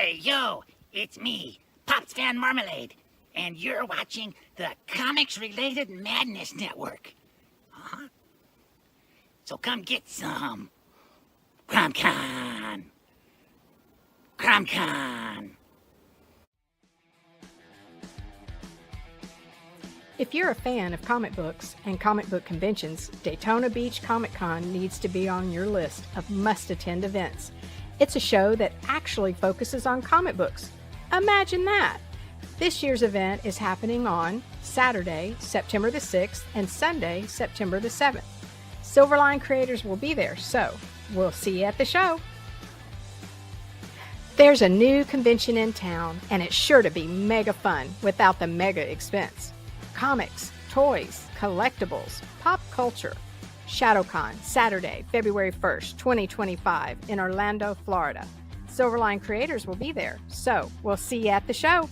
Hey, yo, it's me, Pops Van Marmalade, and you're watching the Comics-Related Madness Network. Uh-huh. So come get some. CromCon. CromCon. If you're a fan of comic books and comic book conventions, Daytona Beach Comic Con needs to be on your list of must-attend events. It's a show that actually focuses on comic books. Imagine that! This year's event is happening on Saturday, September the 6th, and Sunday, September the 7th. Silverline creators will be there, so we'll see you at the show. There's a new convention in town, and it's sure to be mega fun without the mega expense. Comics, toys, collectibles, pop culture. ShadowCon, Saturday, February 1st, 2025, in Orlando, Florida. Silverline creators will be there, so we'll see you at the show.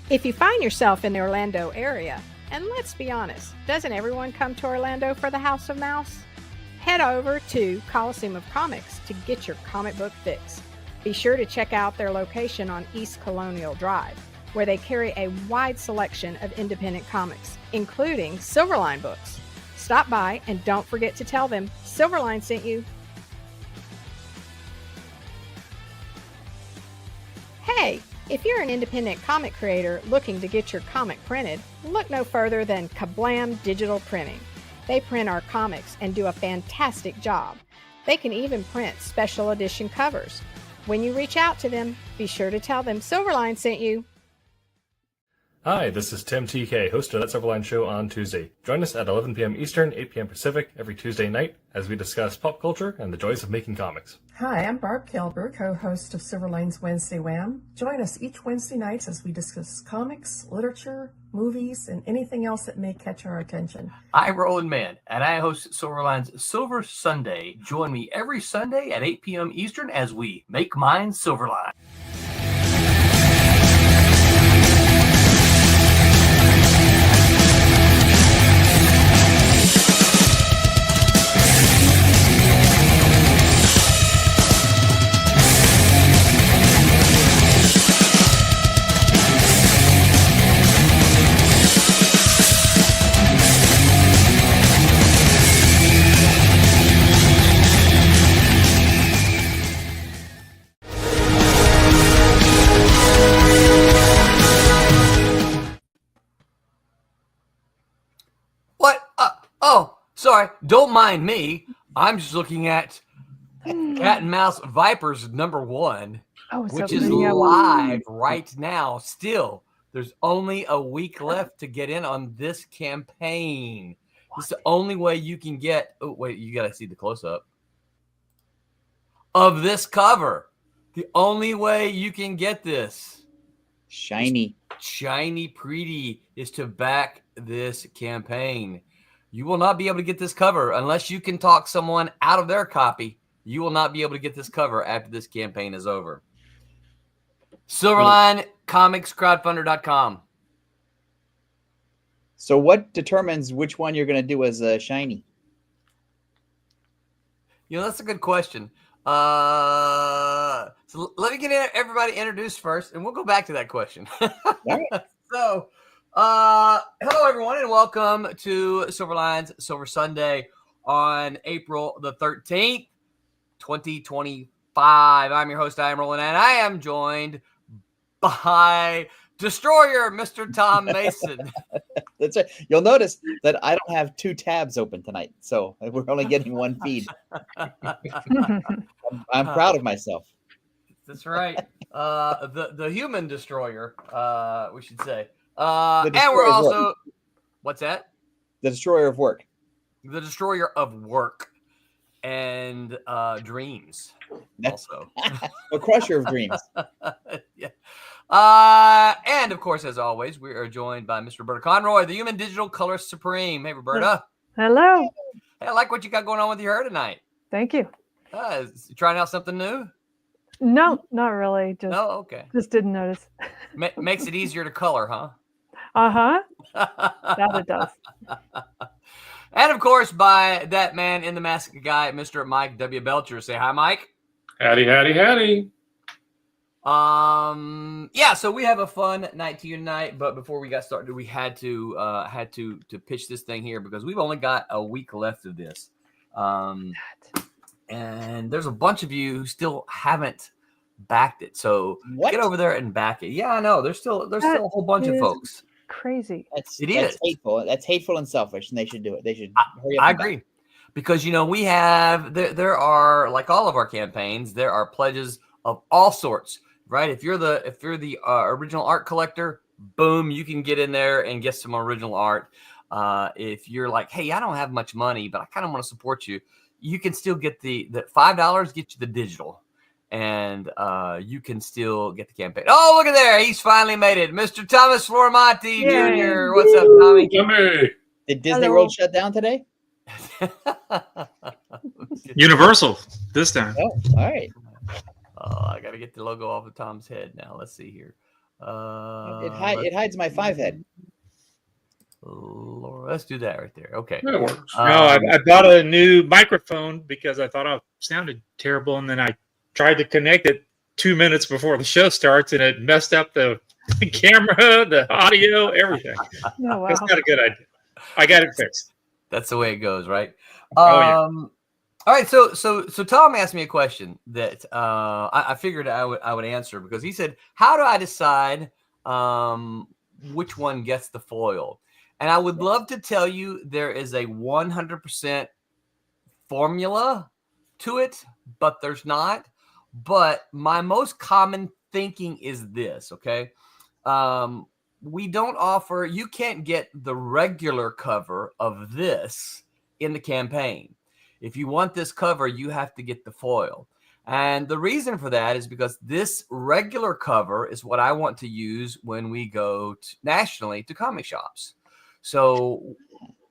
If you find yourself in the Orlando area, and let's be honest, doesn't everyone come to Orlando for the House of Mouse? Head over to Coliseum of Comics to get your comic book fix. Be sure to check out their location on East Colonial Drive, where they carry a wide selection of independent comics, including Silverline books. Stop by and don't forget to tell them Silverline sent you. Hey, if you're an independent comic creator looking to get your comic printed, look no further than Kablam Digital Printing. They print our comics and do a fantastic job. They can even print special edition covers. When you reach out to them, be sure to tell them Silverline sent you. Hi, this is Tim TK, host of That Silverline Show on Tuesday. Join us at 11 p.m. Eastern, 8 p.m. Pacific every Tuesday night as we discuss pop culture and the joys of making comics. Hi, I'm Barb Kilber, co-host of Silverline's Wednesday Wham. Join us each Wednesday night as we discuss comics, literature, movies, and anything else that may catch our attention. I'm Roland Mann, and I host Silverline's Silver Sunday. Join me every Sunday at 8 p.m. Eastern as we make mine Silverline. Sorry, don't mind me. I'm just looking at Cat and Mouse Vipers #1, which is live right now. Still, there's only a week left to get in on this campaign. It's the only way you can get. Oh, wait, you got to see the close-up of this cover. The only way you can get this shiny pretty is to back this campaign. You will not be able to get this cover unless you can talk someone out of their copy. You will not be able to get this cover after this campaign is over. Silverline Comics Crowdfunder.com. So what determines which one you're going to do as a shiny? That's a good question. So let me get everybody introduced first, and we'll go back to that question. All right. So, hello everyone, and welcome to Silverline's Silver Sunday on April the 13th, 2025. I'm your host, I am Roland, and I am joined by Destroyer, Mr. Tom Mason. That's right. You'll notice that I don't have two tabs open tonight, so we're only getting one feed. I'm proud of myself. That's right. The human destroyer, we should say. And we're also, what's that? The destroyer of work. The destroyer of work and dreams. Also, the crusher of dreams. Yeah. And of course, as always, we are joined by Mr. Roberta Conroy, the human digital colorist supreme. Hey, Roberta. Hello. Hey, I like what you got going on with your hair tonight. Thank you. You trying out something new? No, not really. Okay. Just didn't notice. Makes it easier to color, huh? That it does. And of course, by that man in the mask guy, Mr. Mike W. Belcher. Say hi, Mike. Howdy, howdy, howdy. Yeah, so we have a fun night tonight, but before we got started, we had to pitch this thing here because we've only got a week left of this. And there's a bunch of you who still haven't backed it. So What? get over there and back it. Yeah, I know. There's still a whole bunch of folks. Crazy. That's is hateful. That's hateful and selfish, and they should do it. They should hurry up. I and back. agree. Because we have there are, like all of our campaigns, there are pledges of all sorts, right? If you're the original art collector, boom, you can get in there and get some original art. If you're like, hey, I don't have much money, but I kind of want to support you, you can still get the $5 get you the digital, and you can still get the campaign. Oh, look at there, he's finally made it, Mr. Thomas Flormonti Jr. What's up, Tommy? Did Disney Hello. World shut down today? Universal this time. Oh, all right. Oh, I got to get the logo off of Tom's head now. Let's see here. It hides my 5 head. Laura, let's do that right there. Okay. That works. No, I bought a new microphone because I thought I sounded terrible, and then I tried to connect it 2 minutes before the show starts, and it messed up the camera, the audio, everything. Oh, wow. That's not a good idea. I got it fixed. That's the way it goes, right? Yeah. All right. So Tom asked me a question that I figured I would answer, because he said, "How do I decide which one gets the foil?" And I would love to tell you there is a 100% formula to it, but there's not. But my most common thinking is this, okay? We don't offer, you can't get the regular cover of this in the campaign. If you want this cover, you have to get the foil. And the reason for that is because this regular cover is what I want to use when we go nationally to comic shops. So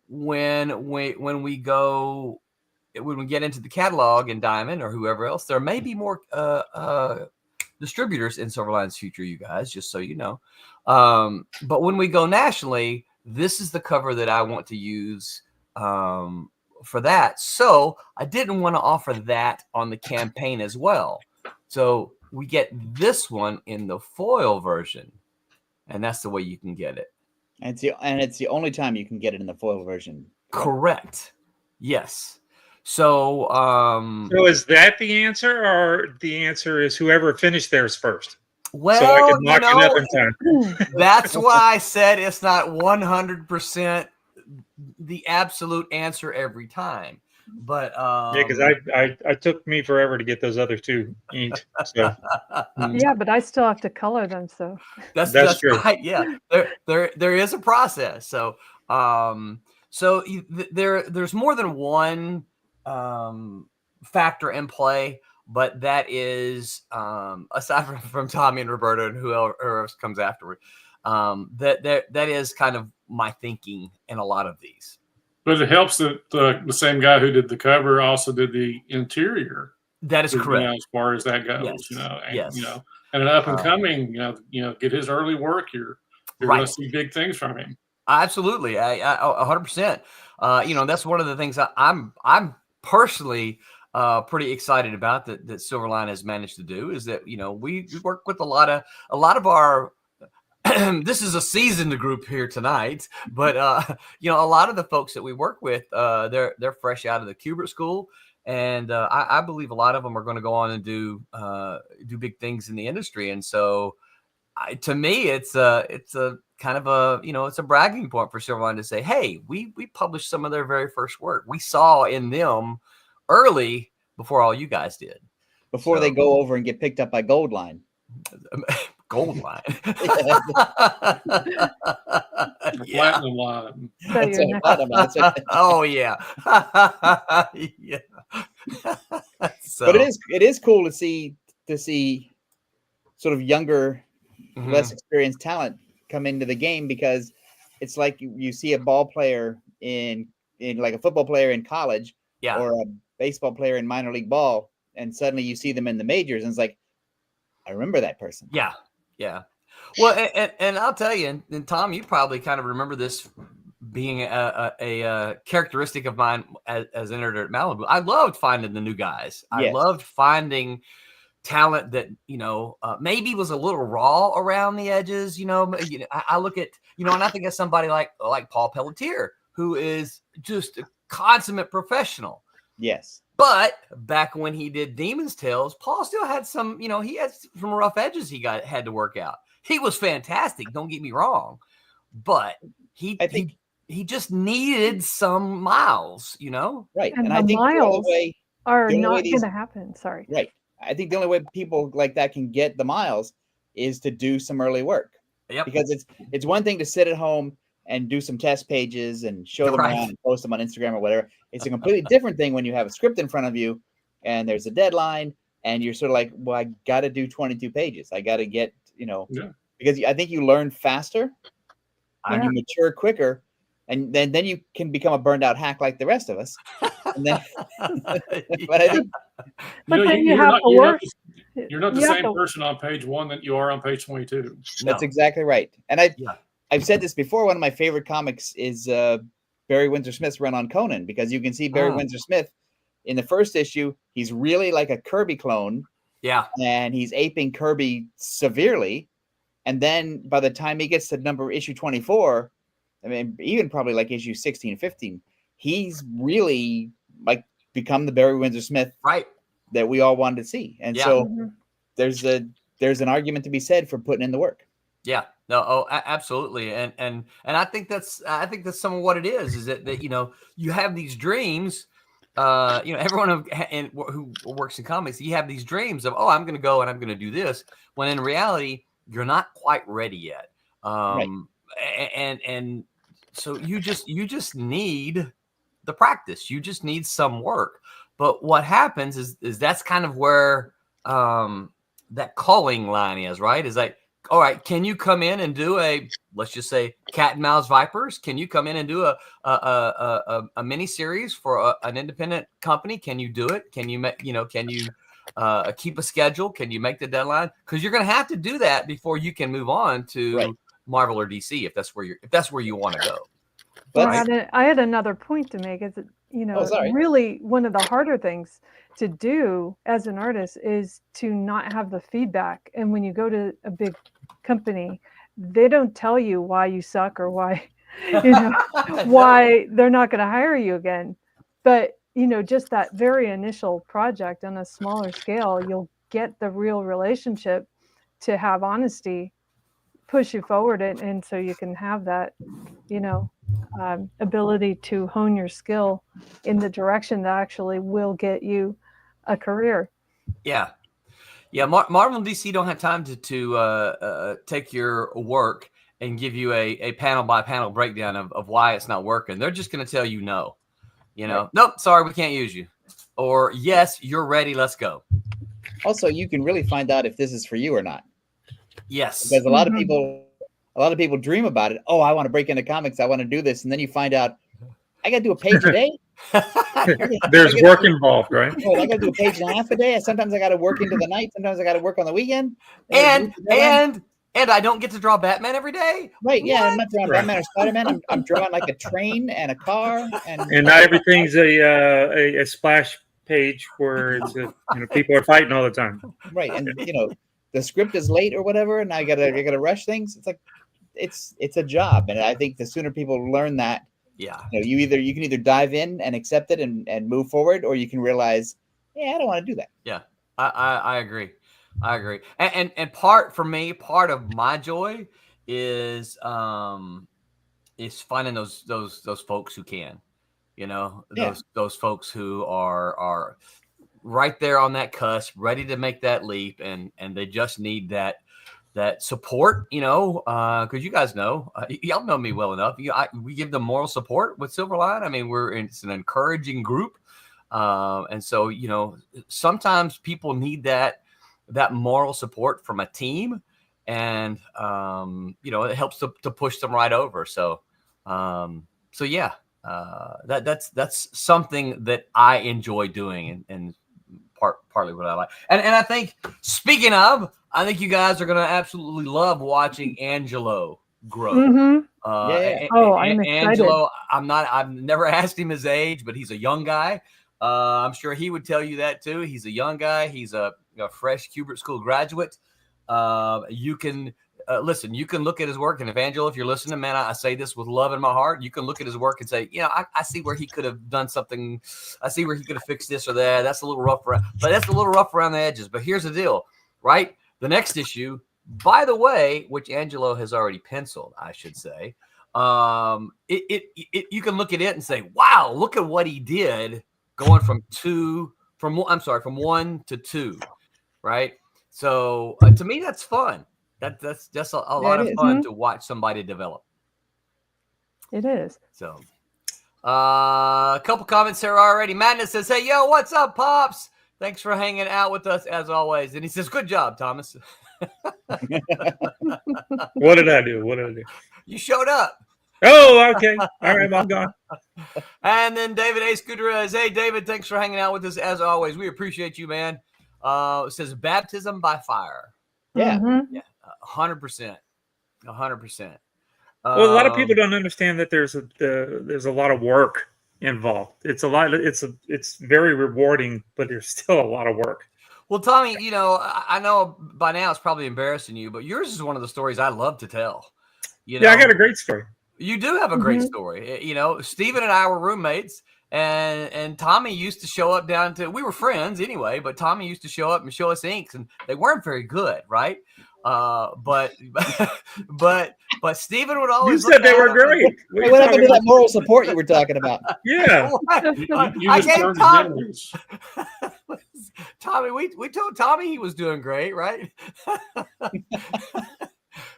when we get into the catalog in Diamond or whoever else, there may be more distributors in Silverline's future, you guys, just so you know. But when we go nationally, this is the cover that I want to use for that. So I didn't want to offer that on the campaign as well. So we get this one in the foil version, and that's the way you can get it. And it's the only time you can get it in the foil version. Correct. Yes. So So is that the answer, or the answer is whoever finished theirs first? Well, So I can lock it up in time. that's why I said it's not 100% the absolute answer every time. But Yeah, because I took me forever to get those other two inked. So Yeah, but I still have to color them. So that's true. right. Yeah, there is a process. So there's more than one factor in play, but that is aside from Tommy and Roberto and whoever else comes afterward, that is kind of my thinking in a lot of these. But it helps that the same guy who did the cover also did the interior. That is correct. As far as that goes, Yes. and, and an up and coming, get his early work. You're going to see big things from him. Absolutely, I 100%. That's one of the things I'm personally pretty excited about that Silverline has managed to do, is that we work with a lot of our. This is a seasoned group here tonight, but a lot of the folks that we work with, they're fresh out of the Kubert School, and I believe a lot of them are going to go on and do big things in the industry. And so, to me, it's a kind of a it's a bragging point for Silverline to say, hey, we published some of their very first work. We saw in them early before all you guys did. Before they go over and get picked up by Goldline. Goldline. Platinum line. Oh yeah. Yeah. So. But it is cool to see sort of younger, less experienced talent come into the game, because it's like you see a ball player in like a football player in college, or a baseball player in minor league ball, and suddenly you see them in the majors, and it's like, I remember that person. Yeah. Well, and I'll tell you, and Tom, you probably kind of remember this being a characteristic of mine as an editor at Malibu, I loved finding the new guys. I Yes. loved finding talent that, maybe was a little raw around the edges. I look at, and I think of somebody like Paul Pelletier, who is just a consummate professional. Yes. But back when he did Demon's Tales, Paul still had some, he had some rough edges had to work out. He was fantastic, don't get me wrong, but he just needed some miles, Right. And I the think miles are the only not way going to happen. Sorry. Right. I think the only way people like that can get the miles is to do some early work. Yep. Because it's one thing to sit at home and do some test pages and show them around and post them on Instagram or whatever. It's a completely different thing when you have a script in front of you and there's a deadline and you're sort of like, well, I got to do 22 pages. I got to get, because I think you learn faster and you mature quicker. And then you can become a burned out hack like the rest of us. And then, but I think, you're not the same person on page 1 that you are on page 22. That's exactly right. And I've said this before. One of my favorite comics is Barry Windsor Smith's run on Conan, because you can see Barry Windsor Smith in the first issue. He's really like a Kirby clone. Yeah. And he's aping Kirby severely. And then by the time he gets to issue 24, I mean, even probably like issue 16, 15, he's really like become the Barry Windsor Smith that we all wanted to see. And so there's an argument to be said for putting in the work. Yeah, no, absolutely. And I think that's some of what it is that you have these dreams, everyone who works in comics, you have these dreams of, I'm going to go and I'm going to do this, when in reality, you're not quite ready yet. And so you just need the practice. You just need some work. But what happens is that's kind of where that calling line is, right? Is like, all right, can you come in and do let's just say Cat and Mouse Vipers? Can you come in and do a mini series for an independent company? Can you do it? Can you keep a schedule? Can you make the deadline? Because you're going to have to do that before you can move on to Marvel or DC if that's where you want to go. Well, I had another point to make. Is that, really one of the harder things to do as an artist is to not have the feedback. And when you go to a big company, they don't tell you why you suck or why, why they're not going to hire you again. But, just that very initial project on a smaller scale, you'll get the real relationship to have honesty push you forward. And so you can have that, ability to hone your skill in the direction that actually will get you a career. Yeah. Marvel and DC don't have time to take your work and give you a panel by panel breakdown of why it's not working. They're just going to tell you no. Nope, sorry, we can't use you. Or yes, you're ready, let's go. Also, you can really find out if this is for you or not. Yes. Because a lot of people dream about it. Oh, I want to break into comics. I want to do this. And then you find out, I got to do a page a day. There's work involved, right? Oh, I got to do a page and a half a day. Sometimes I got to work into the night. Sometimes I got to work on the weekend. And I don't get to draw Batman every day. Right? Yeah, I'm not drawing Batman or Spider-Man. I'm drawing like a train and a car, and not everything's a splash page where it's people are fighting all the time. Right, and the script is late or whatever, and I gotta rush things. It's like it's a job, and I think the sooner people learn that, you can either dive in and accept it and move forward, or you can realize, I don't want to do that. Yeah, I agree. And part of my joy is finding those folks who can, those folks who are right there on that cusp, ready to make that leap, and they just need that support, because you guys know, y'all know me well enough. We give them moral support with Silverline. I mean, it's an encouraging group, and so sometimes people need that moral support from a team, and it helps to push them right over. So that's something that I enjoy doing, and partly what I like. And I think, speaking of, I think you guys are going to absolutely love watching Angelo grow. Mm-hmm. I'm excited. Angelo, I've never asked him his age, but he's a young guy. I'm sure he would tell you that too. He's a young guy. He's a fresh Kubert School graduate. You can listen. You can look at his work, and if Angelo, if you're listening, man, I say this with love in my heart. You can look at his work and say, I see where he could have done something. I see where he could have fixed this or that. That's a little rough, but that's a little rough around the edges. But here's the deal, right? The next issue, by the way, which Angelo has already penciled, I should say, you can look at it and say, wow, look at what he did. Going from 1 to 2, right? So to me, that's fun. That's just a lot of fun to watch somebody develop. It is. So a couple comments here already. Madness says, hey, yo, what's up, Pops? Thanks for hanging out with us as always. And he says, good job, Thomas. What did I do? You showed up. Oh, okay. All right, I'm gone. And then David A. Scooter says, hey, David, thanks for hanging out with us as always. We appreciate you, man. It says baptism by fire. Yeah. Yeah. 100%. 100%. Well, a lot of people don't understand that there's a lot of work involved. It's very rewarding, but there's still a lot of work. Well, Tommy, I know by now it's probably embarrassing you, but yours is one of the stories I love to tell. Yeah, I got a great story. You do have a great story. Stephen and I were roommates, and Tommy used to show up we were friends anyway, but Tommy used to show up and show us inks, and they weren't very good, right? But Stephen would always. You said they were great. Hey, what happened to that moral support you were talking about? Yeah. I gave Tommy. Tommy, we told Tommy he was doing great, right?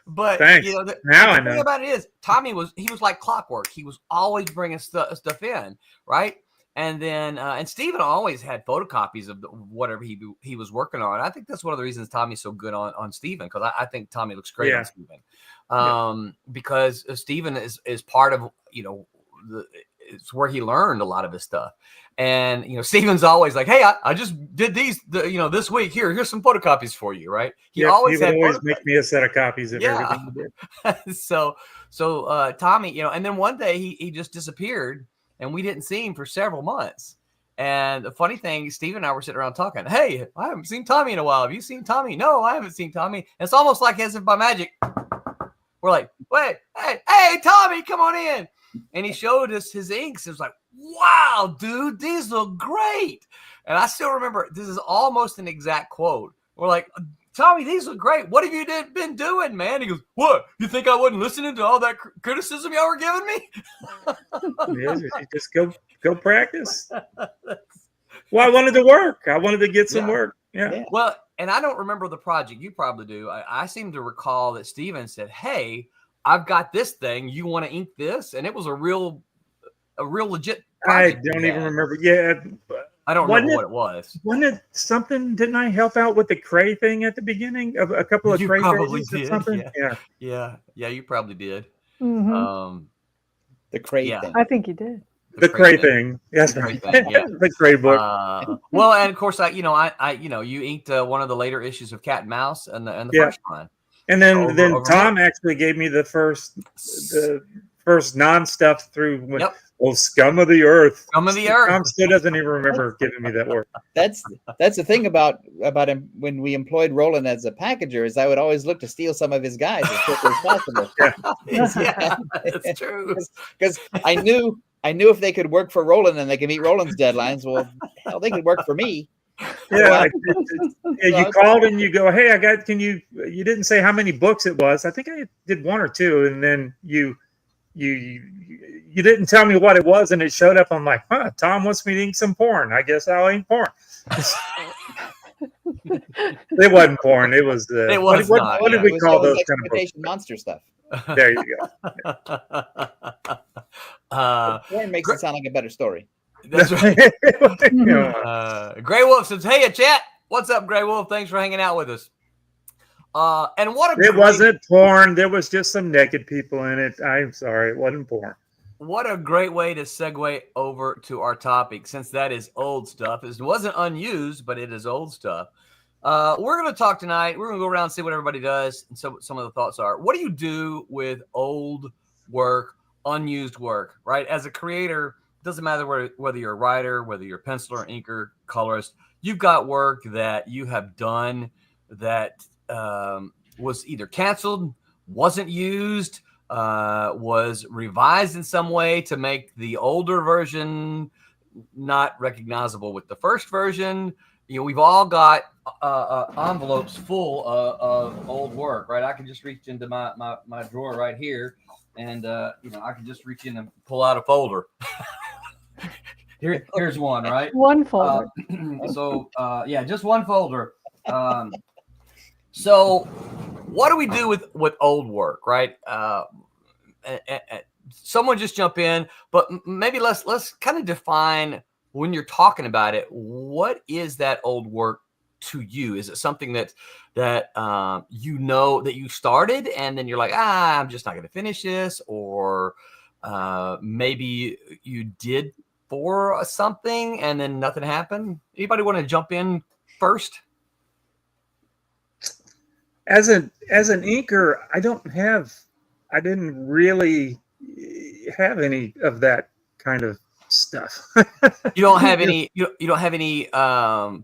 But thanks. Now the thing about it is, Tommy was like clockwork. He was always bringing stuff in, right? And then and Stephen always had photocopies of whatever he was working on. I think that's one of the reasons Tommy's so good on Stephen, because I think Tommy looks great on Stephen. Because Stephen is part of it's where he learned a lot of his stuff. And Stephen's always like, hey, I just did these this week. Here's some photocopies for you, right? He would always make me a set of copies of everything he did. so Tommy, and then one day he just disappeared, and we didn't see him for several months. And the funny thing, Steve and I were sitting around talking, hey, I haven't seen Tommy in a while. Have you seen Tommy? No, I haven't seen Tommy. And it's almost like as if by magic, we're like, wait, hey, Tommy, come on in. And he showed us his inks. It was like, wow, dude, these look great. And I still remember, this is almost an exact quote. We're like, Tommy, these look great. What have you been doing, man? He goes, what? You think I wasn't listening to all that criticism y'all were giving me? Yeah, just go practice. Well, I wanted to work. I wanted to get some work. Yeah. Well, and I don't remember the project. You probably do. I seem to recall that Steven said, hey, I've got this thing. You want to ink this? And it was a real legit project. I don't even remember. Yeah. I don't remember what it was. Wasn't it something? Didn't I help out with the Cray thing at the beginning of a couple of Cray pages or something? Yeah, you probably did. Mm-hmm. The Cray thing. I think you did. The Cray thing. Yes, the Cray thing. Yeah. The Cray book. Well, and of course, you inked one of the later issues of Cat and Mouse and the first one. And then Tom actually gave me the first non-stuff through Scum of the Earth. Scum of the Earth. Tom still doesn't even remember giving me that word. That's the thing about him when we employed Roland as a packager, is I would always look to steal some of his guys as quickly as possible. Yeah, that's true. Because I knew if they could work for Roland and they could meet Roland's deadlines, well, hell, they could work for me. Yeah, you called and you go, hey, you didn't say how many books it was. I think I did one or two, and then you didn't tell me what it was, and it showed up. I'm like, Tom wants me to ink some porn. I guess I'll ink porn. It wasn't porn. It was what did we call those kind of books? Monster stuff. There you go. Porn makes it sound like a better story. That's right. Grey Wolf says, hey, chat. What's up, Grey Wolf? Thanks for hanging out with us. And it wasn't porn. There was just some naked people in it. I'm sorry. It wasn't porn. What a great way to segue over to our topic, since that is old stuff. It wasn't unused, but it is old stuff. We're going to talk tonight. We're going to go around and see what everybody does and so some of the thoughts are. What do you do with old work, unused work, right? As a creator, it doesn't matter whether you're a writer, whether you're a penciler, inker, colorist, you've got work that you have done that was either canceled, wasn't used, was revised in some way to make the older version not recognizable with the first version. You know, we've all got envelopes full of old work, right? I can just reach into my drawer right here, and I can just reach in and pull out a folder. Here's one, right? One folder. Just one folder. So what do we do with old work, right? Someone just jump in, but maybe let's kind of define, when you're talking about it, what is that old work to you? Is it something that you know that you started and then you're like, I'm just not going to finish this, or maybe you did for something and then nothing happened? Anybody want to jump in first? As an inker, I didn't really have any of that kind of stuff. You don't have any. You don't have any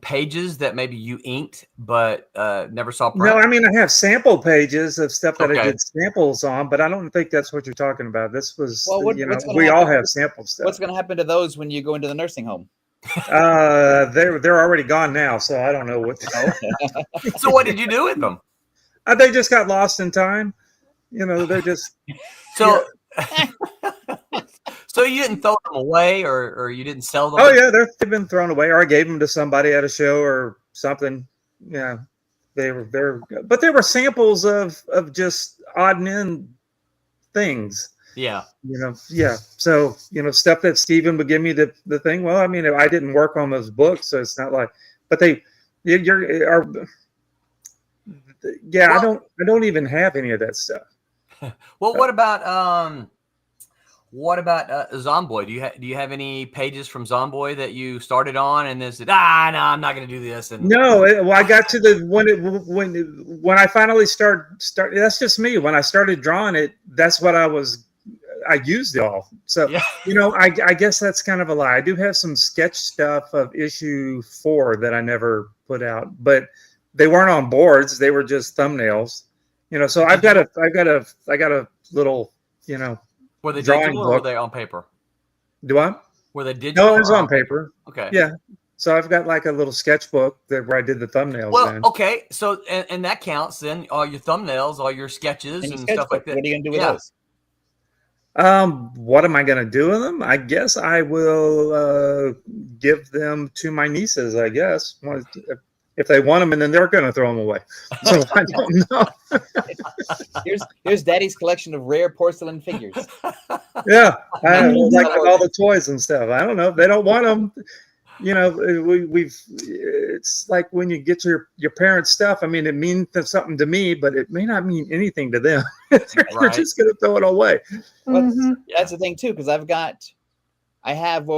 pages that maybe you inked but never saw print? No, I mean, I have sample pages of stuff that I did samples on, but I don't think that's what you're talking about. This was, we all have sample stuff. What's going to happen to those when you go into the nursing home? They're already gone now, so I don't know what. So what did you do with them? They just got lost in time. They're just so. So you didn't throw them away, or you didn't sell them? Oh yeah, they've been thrown away, or I gave them to somebody at a show or something. Yeah, they were samples of just odd and end things. Yeah. So stuff that Steven would give me the thing. Well, I mean, I didn't work on those books, so it's not like. But I don't even have any of that stuff. Well, what about Zomboy? Do you have any pages from Zomboy that you started on and then said, no, I'm not going to do this? And no, I got to the when I finally start. That's just me. When I started drawing it, that's what I used it all. So I guess that's kind of a lie. I do have some sketch stuff of issue 4 that I never put out, but they weren't on boards. They were just thumbnails. So I've got a little, Were they drawing digital or were they on paper? Do I? Were they digital? No, it was on paper. Okay. Yeah. So I've got like a little sketchbook where I did the thumbnails. Well, okay. So, and that counts then, all your thumbnails, all your sketches and stuff like that. What are you going to do with those? What am I going to do with them? I guess I will give them to my nieces, I guess. If they want them, and then they're going to throw them away. So I don't know. Here's Daddy's collection of rare porcelain figures. Yeah, I have like all the toys and stuff. I don't know if they don't want them. It's like when you get your parents' stuff. I mean, it means something to me, but it may not mean anything to them. They're just going to throw it away. Well, that's the thing too, because I have.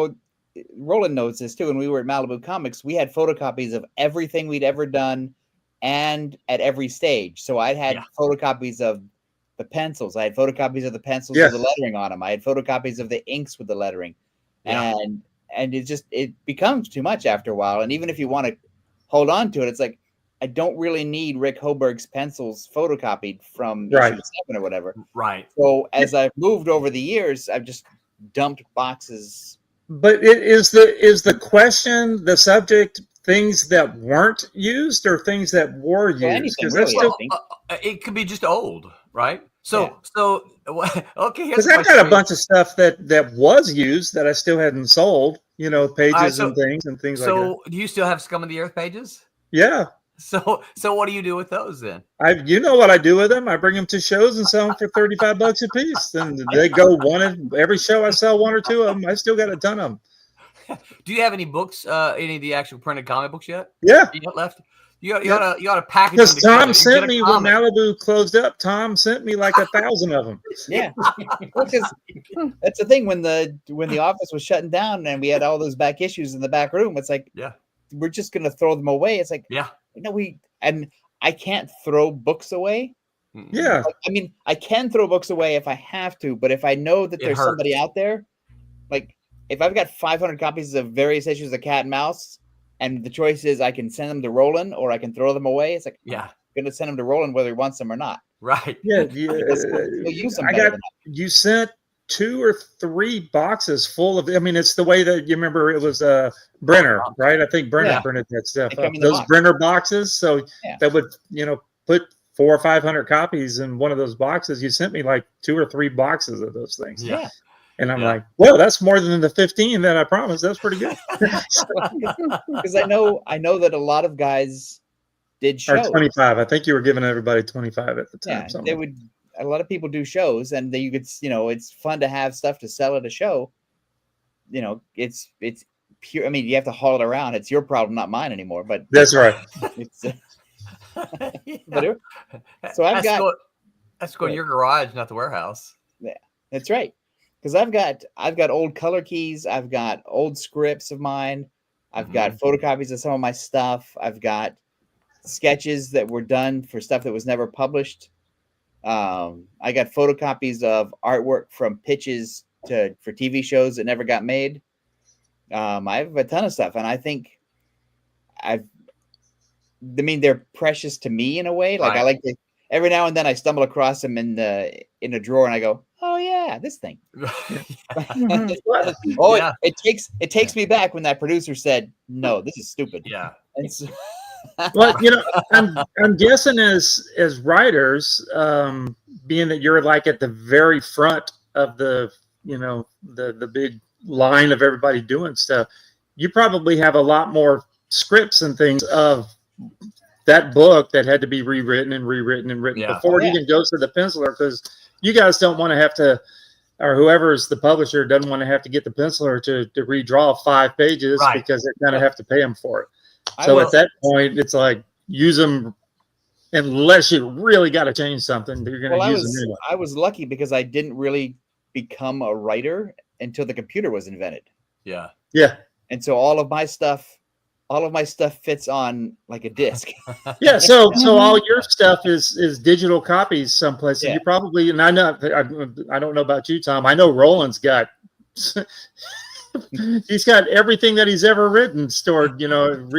Roland knows this too. When we were at Malibu Comics, we had photocopies of everything we'd ever done, and at every stage. So I had photocopies of the pencils. I had photocopies of the pencils with the lettering on them. I had photocopies of the inks with the lettering, and it becomes too much after a while. And even if you want to hold on to it, it's like, I don't really need Rick Hoberg's pencils photocopied from issue 7 or whatever. Right. So as I've moved over the years, I've just dumped boxes. But is the question, the subject, things that weren't used or things that were used? It could be just old, right? So okay. Because I've got a bunch of stuff that was used that I still hadn't sold. Pages and things like that. So do you still have Scum of the Earth pages? Yeah. So what do you do with those then? You know what I do with them? I bring them to shows and sell them for $35 a piece. And they go every show I sell 1 or 2 of them. I still got a ton of them. Do you have any books, any of the actual printed comic books yet? Yeah. You got left? You got to package them. Because together. Tom sent me when Malibu closed up. Tom sent me like 1,000 of them. Yeah. Because that's the thing, when the office was shutting down and we had all those back issues in the back room, it's like, we're just going to throw them away. It's like, No, and I can't throw books away. Yeah. Like, I mean, I can throw books away if I have to, but if I know that there's somebody out there, like if I've got 500 copies of various issues of Cat and Mouse, and the choice is I can send them to Roland or I can throw them away, it's like, I'm going to send them to Roland whether he wants them or not. Right. Yeah. Use them you sent 2 or 3 boxes full of. I mean, it's the way that you remember it was Brenner, right? I think Brenner printed that stuff up. Those Brenner boxes. So that would put 400 or 500 copies in one of those boxes. You sent me like 2 or 3 boxes of those things. Yeah. And I'm like, well, that's more than the 15 that I promised. That's pretty good. Because I know that a lot of guys did shows. Or 25. I think you were giving everybody 25 at the time. Yeah, they would. A lot of people do shows, and you could, it's fun to have stuff to sell at a show. It's pure. I mean, you have to haul it around. It's your problem, not mine anymore. But that's right. It's, so I've got. Let's go to your garage, not the warehouse. Yeah, that's right. Because I've got old color keys. I've got old scripts of mine. I've got photocopies of some of my stuff. I've got sketches that were done for stuff that was never published. I got photocopies of artwork from pitches for TV shows that never got made. I have a ton of stuff, and I think they're precious to me in a way. Like I like to. Every now and then I stumble across them in a drawer and I go, oh yeah, this thing. It takes me back when that producer said, no, this is stupid. Yeah. Well, I'm guessing as writers, being that you're like at the very front of the big line of everybody doing stuff, you probably have a lot more scripts and things of that book that had to be rewritten and written before it even goes to the penciler, because you guys don't want to have to, or whoever's the publisher doesn't want to have to get the penciler to redraw 5 pages because they kind of have to pay them for it. So at that point, it's like use them unless you really got to change something. You're going to use them anyway. I was lucky because I didn't really become a writer until the computer was invented. Yeah. Yeah. And so all of my stuff fits on like a disc. Yeah, so all your stuff is digital copies someplace. And you probably, and I don't know about you, Tom. I know Roland's got he's got everything that he's ever written stored. Revisions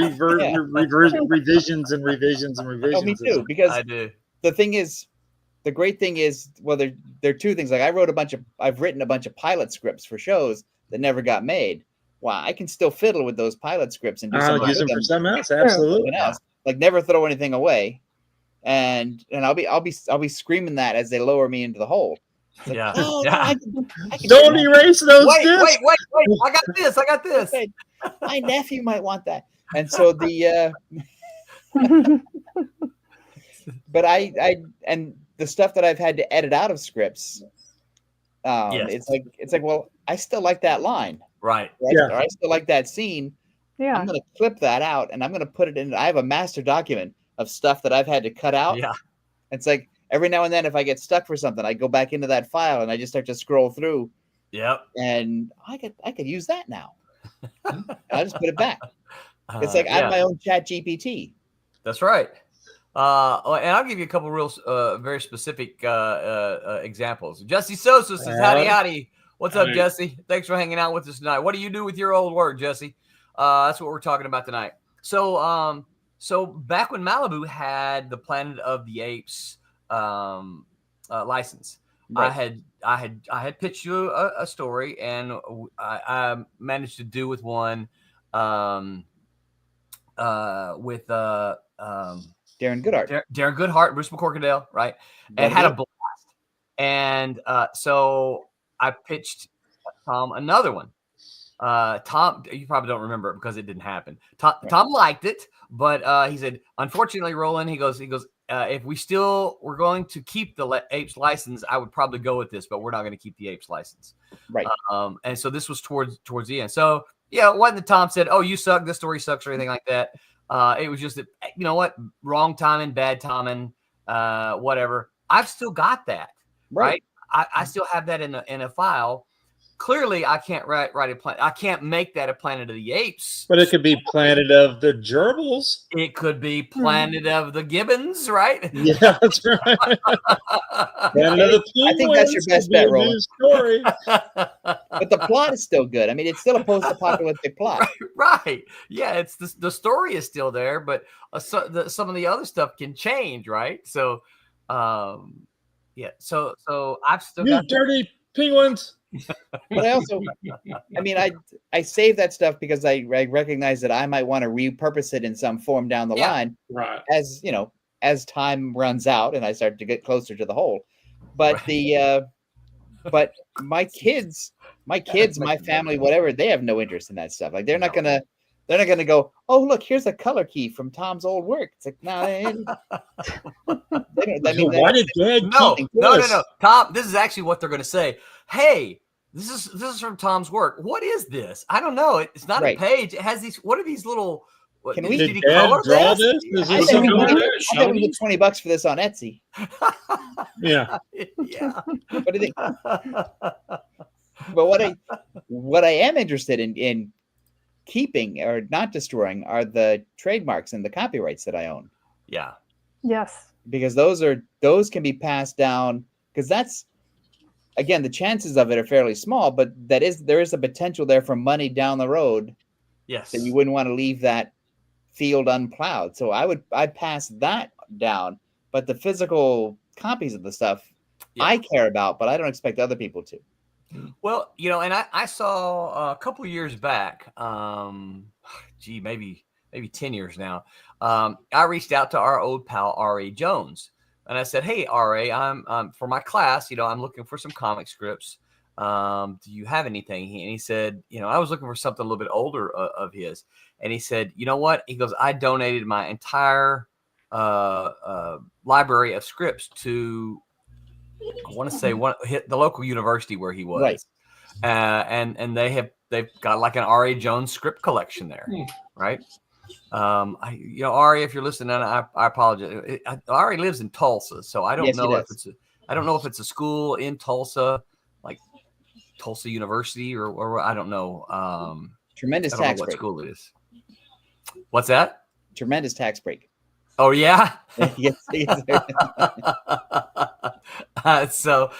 and revisions and revisions. Oh, me too. Because I do. The great thing is, well, there are 2 things. Like I've written a bunch of pilot scripts for shows that never got made. Wow, I can still fiddle with those pilot scripts and do something. Use them for something else. Absolutely. Like never throw anything away, and I'll be screaming that as they lower me into the hole. Like, I can don't erase those. Wait! I got this. My nephew might want that, and so but and the stuff that I've had to edit out of scripts. It's like, well, I still like that line. Right. Or I still like that scene. Yeah. I'm going to clip that out and I'm going to put it in. I have a master document of stuff that I've had to cut out. Yeah. It's like every now and then, if I get stuck for something, I go back into that file and I just start to scroll through. Yep. And I could use that now. I'll just put it back. It's like I'm my own Chat GPT. That's right. And I'll give you a couple real, very specific examples. Jesse Sosa says, howdy. What's up, Jesse? Thanks for hanging out with us tonight. What do you do with your old work, Jesse? That's what we're talking about tonight. So back when Malibu had the Planet of the Apes license, right. I had pitched you a story, and I managed to do with one with Darren Goodhart. Darren Goodhart, Bruce McCorkindale, right? And had a blast. And so I pitched Tom another one. Tom, you probably don't remember it because it didn't happen. Tom liked it, but he said, unfortunately, Roland, he goes, if we're going to keep the Apes license, I would probably go with this, but we're not going to keep the Apes license. Right. And so this was towards the end. So yeah, it wasn't that Tom said, oh, you suck, this story sucks, or anything like that. It was just that, you know what, wrong timing, bad timing, whatever. I've still got that, right? I still have that in a file, clearly I can't write a planet. I can't make that a Planet of the Apes. But it could be Planet of the Gerbils. It could be Planet of the Gibbons, right? Yeah, that's right. Planet of the Penguins. I think that's your best bet, Roland. Story. But the plot is still good. I mean, it's still a post-apocalyptic plot. Right. Yeah, it's the story is still there, but some of the other stuff can change, right? So, yeah. So I've still got dirty penguins. But I also, I mean, I save that stuff because I recognize that I might want to repurpose it in some form down the line, right? As you know, as time runs out and I start to get closer to the hole. But but my kids, my family, whatever, they have no interest in that stuff. Like they're not gonna go, oh look, here's a color key from Tom's old work. It's like, no. Why did Dad no, Tom, this is actually what they're gonna say. Hey, this is from Tom's work. What is this? I don't know. It's not a page. It has these. What are these little? Can we did Dad draw this? I bet we get $20 for this on Etsy. Yeah. Yeah. But what I am interested in keeping or not destroying are the trademarks and the copyrights that I own. Yeah. Yes. Because those can be passed down, because that's, again, the chances of it are fairly small, but there is a potential there for money down the road. Yes. That you wouldn't want to leave that field unplowed. So I'd pass that down, but the physical copies of the stuff I care about, but I don't expect other people to. Well, and I saw a couple of years back, maybe 10 years now. I reached out to our old pal, R.A. Jones, and I said, hey, R.A., I'm for my class, I'm looking for some comic scripts. Do you have anything? And he said, I was looking for something a little bit older of his. And he said, you know what? He goes, I donated my entire library of scripts to, I want to say the local university where he was. Right. And they've got like an R.A. Jones script collection there. Right. Ari, if you're listening, I apologize. Ari lives in Tulsa, so I don't know if it's a school in Tulsa, like Tulsa University or I don't know. Tremendous tax break. What school it is? What's that? Tremendous tax break. Oh yeah. So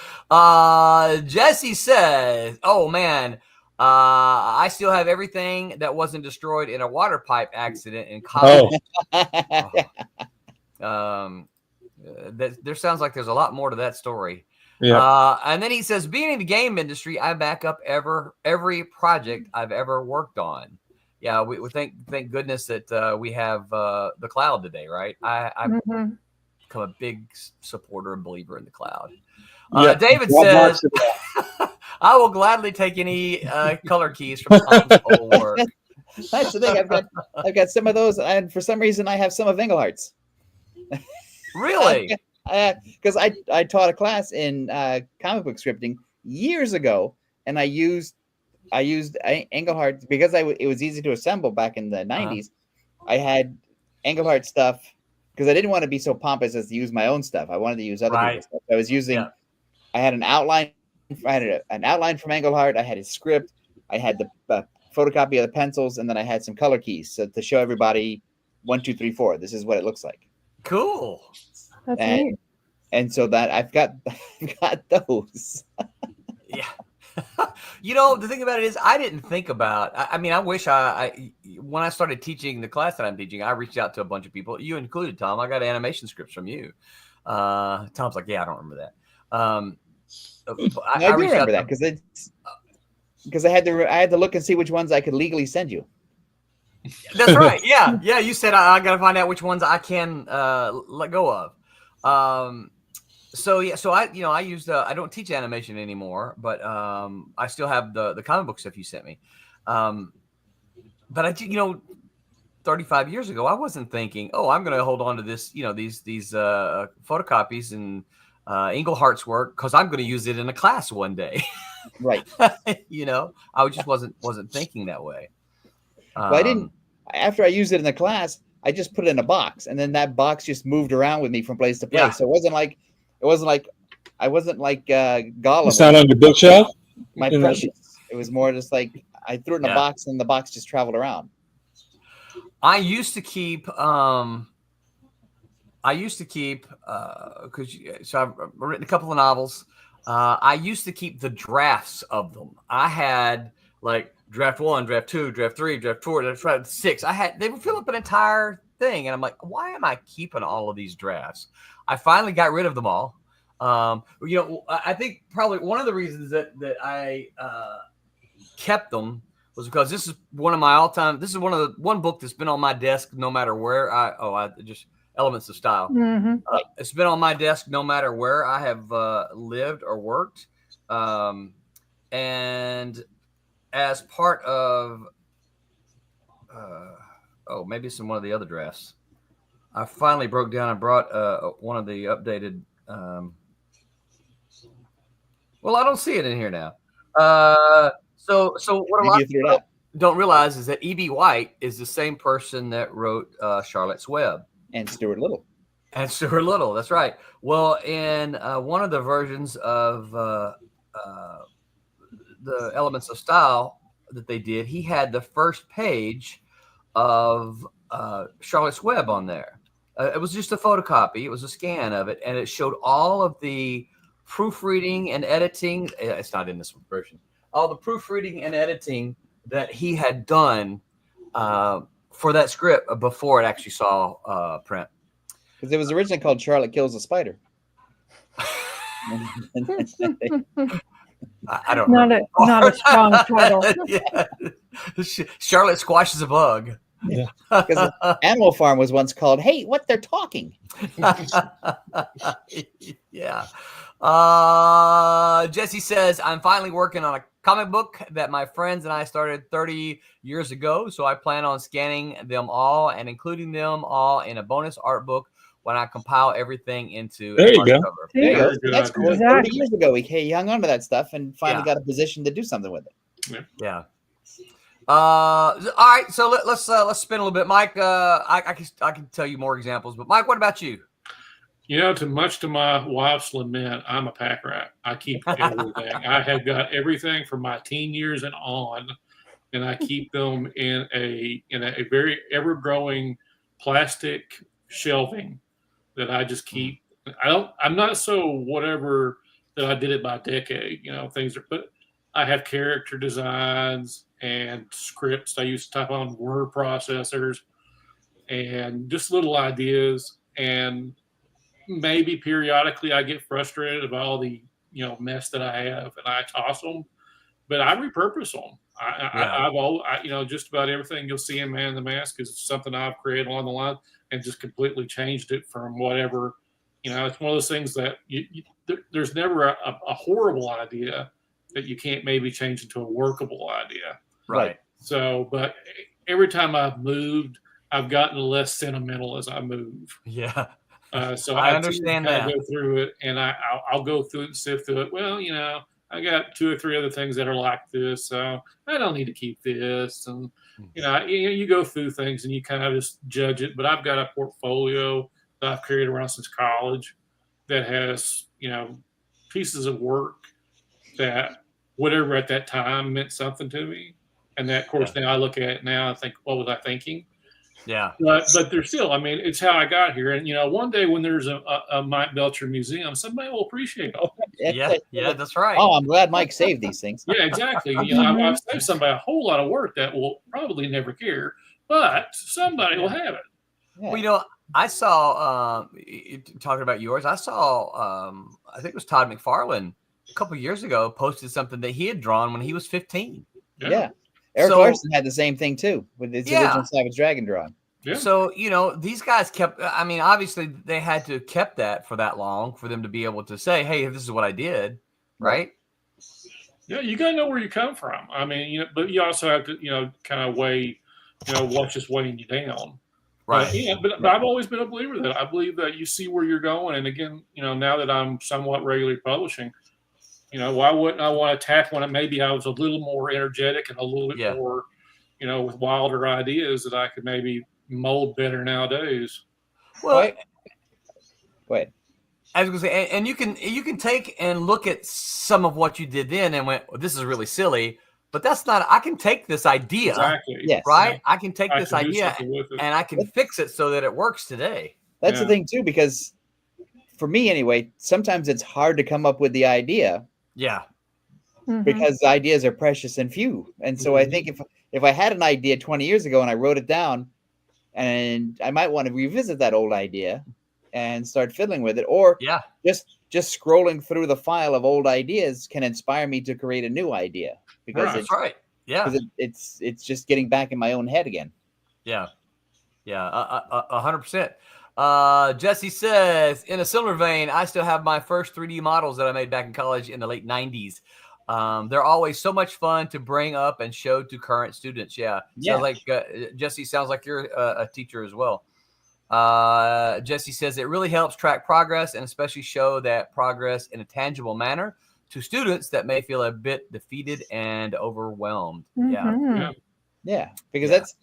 Jesse says, "Oh man, I still have everything that wasn't destroyed in a water pipe accident in college." There sounds like there's a lot more to that story. Yeah. And then he says, being in the game industry, I back up every project I've ever worked on. Yeah, we thank goodness that we have the cloud today, right? I've become a big supporter and believer in the cloud. David says, I will gladly take any color keys from Tom's old work. That's the thing. I've got some of those, and for some reason, I have some of Englehart's. Really? Because I taught a class in comic book scripting years ago, and I used Englehart because it was easy to assemble back in the 90s. I had Englehart stuff because I didn't want to be so pompous as to use my own stuff. I wanted to use other people's stuff. I was using. I had an outline. I had an outline from Englehart. I had his script. I had the photocopy of the pencils, and then I had some color keys to show everybody 1, 2, 3, 4. This is what it looks like. Cool. That's neat. And so that I've got those. Yeah. The thing about it is I didn't think about, I mean, I wish when I started teaching the class that I'm teaching, I reached out to a bunch of people, you included, Tom. I got animation scripts from you. Tom's like, yeah, I don't remember that. I do remember that because I had to look and see which ones I could legally send you. That's right. Yeah. You said I got to find out which ones I can let go of. So I used I don't teach animation anymore, but I still have the comic book stuff you sent me. But 35 years ago, I wasn't thinking, oh, I'm going to hold on to this, these photocopies and Englehart's work because I'm going to use it in a class one day. Right. I just wasn't thinking that way. Well, I didn't. After I used it in the class, I just put it in a box, and then that box just moved around with me from place to place. Yeah. So it wasn't like I wasn't like Gollum. It's not on your bookshelf. My precious. It was more just like I threw it in a box and the box just traveled around. I used to keep because so I've written a couple of novels. I used to keep the drafts of them. I had like draft 1, draft 2, draft 3, draft 4, draft 6. They would fill up an entire thing, and I'm like, why am I keeping all of these drafts? I finally got rid of them all. I think probably one of the reasons that I kept them was because this is one of my all-time. This is one book that's been on my desk no matter where just Elements of Style. Mm-hmm. It's been on my desk no matter where I have lived or worked, and as part of maybe it's in one of the other drafts. I finally broke down and brought one of the updated. Well, I don't see it in here now. So what a lot of people don't realize is that E.B. White is the same person that wrote Charlotte's Web. And Stuart Little. That's right. Well, in one of the versions of the Elements of Style that they did, he had the first page of Charlotte's Web on there. It was just a photocopy. It was a scan of it, and it showed all of the proofreading and editing. It's not in this version. All the proofreading and editing that he had done for that script before it actually saw print. Because it was originally called Charlotte Kills a Spider. I don't know. Not a strong title. Yeah. Charlotte Squashes a Bug. Yeah. Because Animal Farm was once called Hey, What They're Talking. Yeah. Jesse says, I'm finally working on a comic book that my friends and I started 30 years ago. So I plan on scanning them all and including them all in a bonus art book when I compile everything into there you go. cover. There you go. That's cool. Exactly. 30 years ago, he hung on to that stuff and finally got a position to do something with it. Yeah. All right. So let's spin a little bit, Mike. I can tell you more examples, but Mike, what about you? Much to my wife's lament, I'm a pack rat. I keep everything. I have got everything from my teen years and on, and I keep them in a very ever-growing plastic shelving that I just keep. I'm not so whatever that I did it by decade. But I have character designs and scripts I used to type on word processors, and just little ideas. And maybe periodically I get frustrated about all the mess that I have, and I toss them, but I repurpose them. I've just about everything you'll see in Man in the Mask is something I've created along the line and just completely changed it from whatever. It's one of those things that there's never a horrible idea that you can't maybe change into a workable idea. Right. So, but every time I've moved, I've gotten less sentimental as I move. Yeah. So I understand that. Go through it, and I'll go through it and sift through it. Well, I got 2 or 3 other things that are like this, so I don't need to keep this. And you go through things and you kind of just judge it. But I've got a portfolio that I've carried around since college that has pieces of work that whatever at that time meant something to me. And that, of course, now I look at it now and think, what was I thinking? Yeah. But there's still, it's how I got here. And, one day when there's a Mike Belcher museum, somebody will appreciate it. Yeah, that's right. Oh, I'm glad Mike saved these things. Yeah, exactly. I've saved somebody a whole lot of work that will probably never care, but somebody will have it. Yeah. Well, I saw, talking about yours, I saw, I think it was Todd McFarlane a couple of years ago posted something that he had drawn when he was 15. Yeah. Eric Larson had the same thing too with his original Savage Dragon drawing. Yeah. So, these guys kept, obviously they had to have kept that for that long for them to be able to say, hey, this is what I did. Right. Yeah. You got to know where you come from. But you also have to, kind of weigh, what's just weighing you down. Right. But I've always been a believer that I believe that you see where you're going. And again, now that I'm somewhat regularly publishing, why wouldn't I want to tack one? Maybe I was a little more energetic and a little bit more, with wilder ideas that I could maybe mold better nowadays. Well, go ahead. I was going to say, and you can take and look at some of what you did then and went, well, this is really silly, but that's not. I can take this idea, Exactly. Yes. right? Yeah. I can take this can do idea something with it. and I can fix it so that it works today. That's the thing too, because for me anyway, sometimes it's hard to come up with the idea. Yeah. Because ideas are precious and few. And so I think if I had an idea 20 years ago and I wrote it down, and I might want to revisit that old idea and start fiddling with it, or just scrolling through the file of old ideas can inspire me to create a new idea, because that's right. Yeah. Because it's just getting back in my own head again. Yeah. Yeah. 100%. Jesse says, in a similar vein, I still have my first 3D models that I made back in college in the late 90s. They're always so much fun to bring up and show to current students. Yeah. Sounds like Jesse, sounds like you're a teacher as well. Jesse says it really helps track progress and especially show that progress in a tangible manner to students that may feel a bit defeated and overwhelmed. Yeah. Because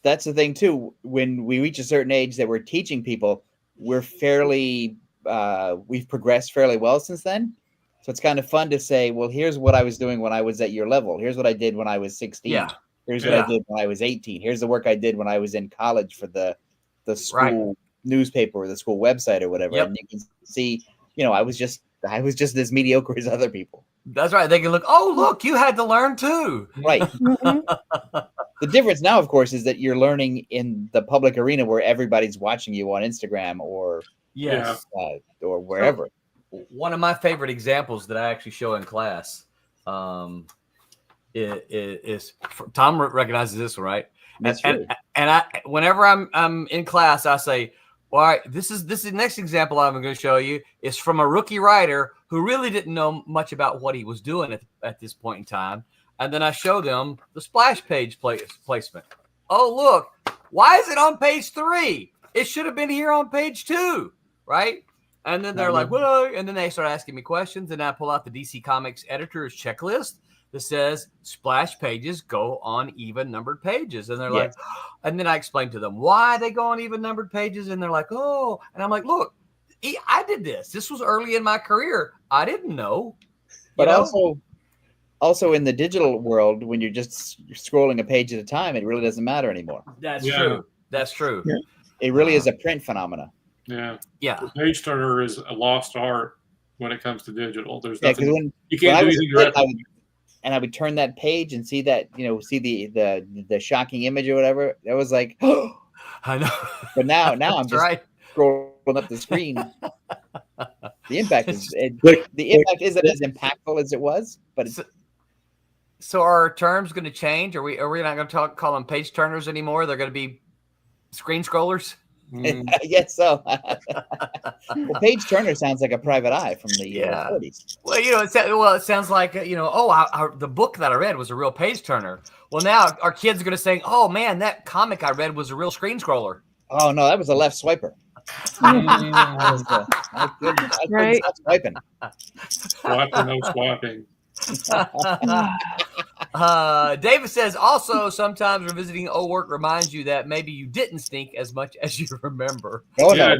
that's the thing too. When we reach a certain age that we're teaching people, we're fairly we've progressed fairly well since then. So it's kind of fun to say, well, here's what I was doing when I was at your level. Here's what I did when I was 16. Here's what I did when I was 18. Here's the work I did when I was in college for the school newspaper or the school website or whatever. And you can see, I was just as mediocre as other people. That's right. They can look, oh, look, you had to learn too. Right. The difference now, of course, is that you're learning in the public arena where everybody's watching you on Instagram or or wherever. So, one of my favorite examples that I actually show in class is Tom recognizes this one, right? That's true. And whenever I'm in class, I say, all right, this is the next example I'm going to show you is from a rookie writer who really didn't know much about what he was doing at this point in time. And then I show them the splash page placement. Oh, look, why is it on page 3? It should have been here on page 2, right? And then they're like, well, and then they start asking me questions. And I pull out the DC Comics editor's checklist that says splash pages go on even numbered pages. And they're like, and then I explain to them why they go on even numbered pages. And they're like, oh, and I'm like, look, I did this. This was early in my career. I didn't know. But also in the digital world, when you're just scrolling a page at a time, it really doesn't matter anymore. That's true. That's true. Yeah. It really is a print phenomena. Yeah. The page turner is a lost art when it comes to digital. There's nothing you can't do anything directly. And I would turn that page and see that, see the shocking image or whatever. It was like, oh, I know. But now I'm just scrolling up the screen. The impact isn't as impactful as it was, but so are our terms going to change? Are we not going to call them page turners anymore? They're going to be screen scrollers? I guess so. Well, page turner sounds like a private eye from the 40s. Well, it sounds like the book that I read was a real page turner. Well, now our kids are going to say, "Oh man, that comic I read was a real screen scroller." Oh no, that was a left swiper. Right. Swiping. Swiping, no swiping. David says also sometimes revisiting old work reminds you that maybe you didn't stink as much as you remember. Oh no, I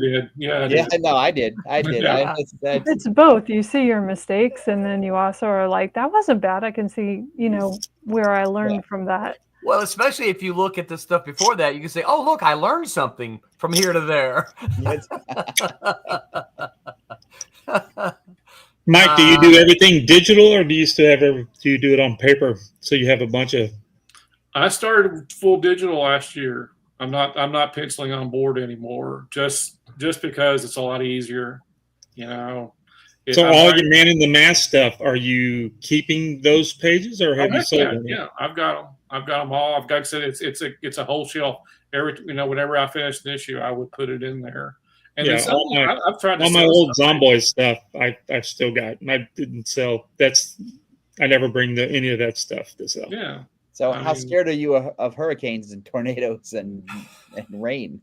did. I did. Yeah. It's both. You see your mistakes, and then you also are like, that wasn't bad. I can see, where I learned from that. Well, especially if you look at the stuff before that, you can say, "Oh, look, I learned something from here to there." Mike, do you do everything digital, or do you do you do it on paper? So you have a bunch of. I started full digital last year. I'm not penciling on board anymore. Just because it's a lot easier, So all your man in the mask stuff, are you keeping those pages, or have you sold them? Yeah, I've got them. I've got them all. I've got said it's a whole shelf. Whenever I finish an issue, I would put it in there. And I've tried to all my old Zomboid stuff. I've still got. And I didn't sell. I never bring any of that stuff to sell. Yeah. So how scared are you of hurricanes and tornadoes and rain?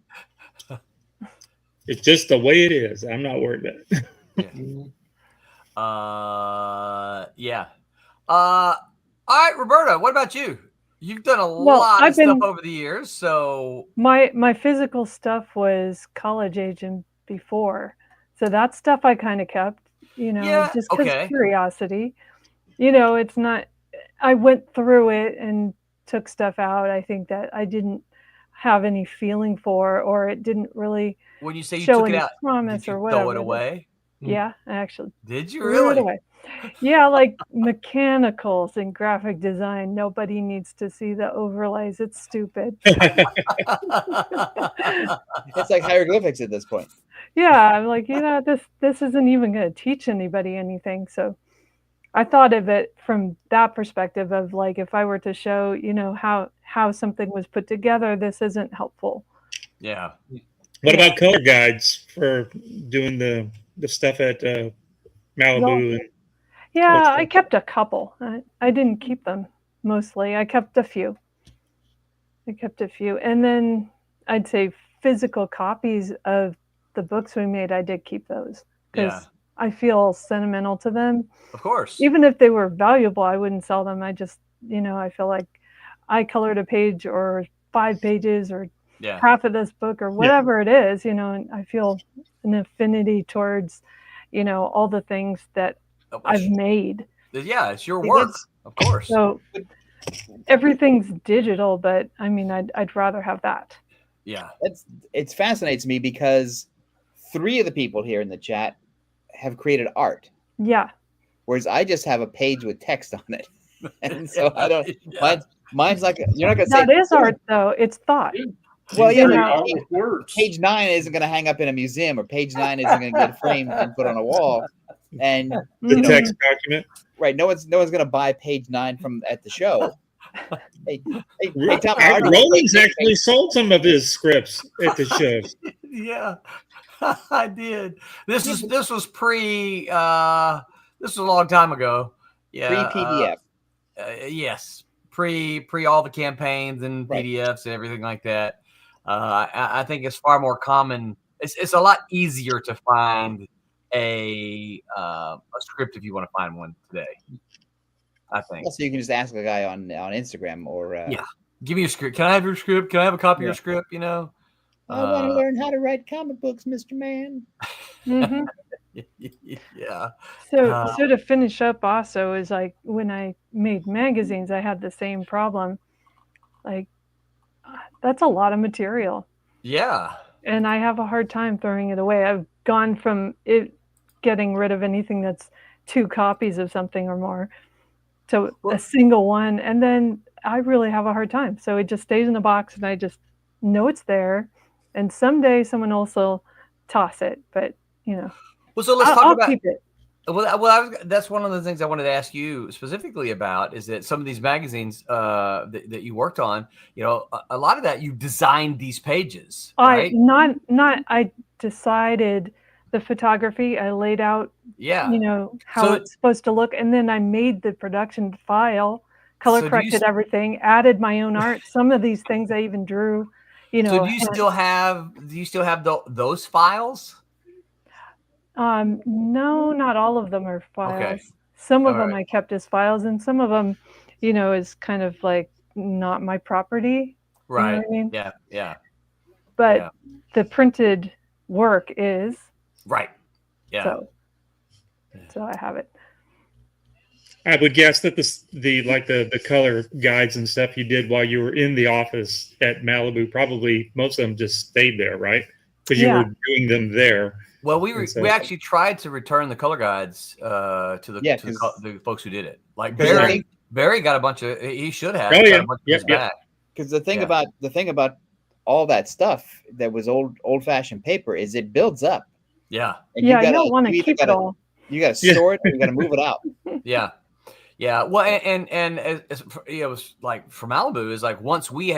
It's just the way it is. I'm not worried about it. Yeah. All right, Roberta, what about you? You've done a lot of stuff over the years, so my physical stuff was college age and before, so that stuff I kind of kept, just because of curiosity. It's not. I went through it and took stuff out, I think that I didn't have any feeling for, or it didn't really When you say you show took it any out, promise did you or whatever. throw it away? Yeah, I actually Did you threw it really? away. Yeah, like mechanicals and graphic design. Nobody needs to see the overlays. It's stupid. It's like hieroglyphics at this point. Yeah, I'm like, this isn't even going to teach anybody anything. So I thought of it from that perspective of like, if I were to show, how something was put together, this isn't helpful. Yeah. What about color guides for doing the stuff at Malibu? Yeah, I kept a couple. I didn't keep them mostly. I kept a few. And then I'd say physical copies of the books we made, I did keep those because I feel sentimental to them. Of course. Even if they were valuable, I wouldn't sell them. I just, I feel like I colored a page or 5 pages or half of this book or whatever it is, and I feel an affinity towards, all the things that I've made. Yeah, it's your work, of course. So everything's digital, but I mean, I'd rather have that. Yeah. It fascinates me because 3 of the people here in the chat have created art. Yeah. Whereas I just have a page with text on it. And so I don't, mine's like, you're not going to say. That is art though. It's thought. Well, yeah, page 9 isn't going to hang up in a museum, or page 9 isn't going to get framed and put on a wall. And the text document, right? No one's going to buy page 9 from at the show. Hey, Tom, Rollins actually sold some of his scripts at the show. Yeah, I did. This was pre. This was a long time ago. Yeah, pre PDF. Yes, pre all the campaigns and PDFs and everything like that. I think it's far more common. It's a lot easier to find a script if you want to find one today. I think. Also, you can just ask a guy on Instagram or give me a script. Can I have your script? Can I have a copy of your script? I want to learn how to write comic books, Mr. Man. Mm-hmm. Yeah. So to finish up, also is like when I made magazines, I had the same problem. Like that's a lot of material. Yeah. And I have a hard time throwing it away. I've gone from it getting rid of anything that's 2 copies of something or more to a single one, and then I really have a hard time. So it just stays in the box, and I just know it's there. And someday someone else will toss it, but Well, so let's talk about. Keep it. Well, that's one of the things I wanted to ask you specifically about is that some of these magazines that you worked on, a lot of that you designed these pages, right? I decided the photography. I laid out, how it's supposed to look, and then I made the production file, color corrected everything, added my own art. Some of these things I even drew. So do you still have those files? No, not all of them are files. Okay. Some of them I kept as files, and some of them, is kind of like not my property. Right. You know what I mean? Yeah. But the printed work is. Right. Yeah. So I have it. I would guess that the color guides and stuff you did while you were in the office at Malibu, probably most of them just stayed there, right? Because you were doing them there. Well, we actually tried to return the color guides to the folks who did it. Like Barry got a bunch of. He should have. Oh yeah. Yep. Because the thing about all that stuff that was old fashioned paper is it builds up. Yeah. And you don't want to keep it all. You got to store it. And you got to move it out. Yeah. Yeah. Well, and it was like for Malibu is like once we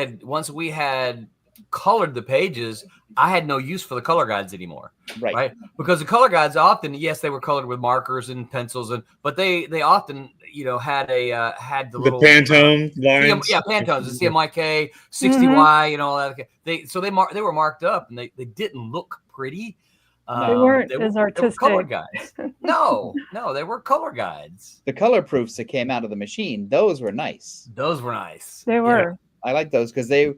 had colored the pages, I had no use for the color guides anymore. Right. Because the color guides often, yes, they were colored with markers and pencils, but they often, had the little Pantone lines. Pantones, the CMYK, 60Y, all that. They were marked up and they didn't look pretty. They weren't as artistic. They were color guides. No, they were color guides. The color proofs that came out of the machine, those were nice. They were. Yeah, I like those because it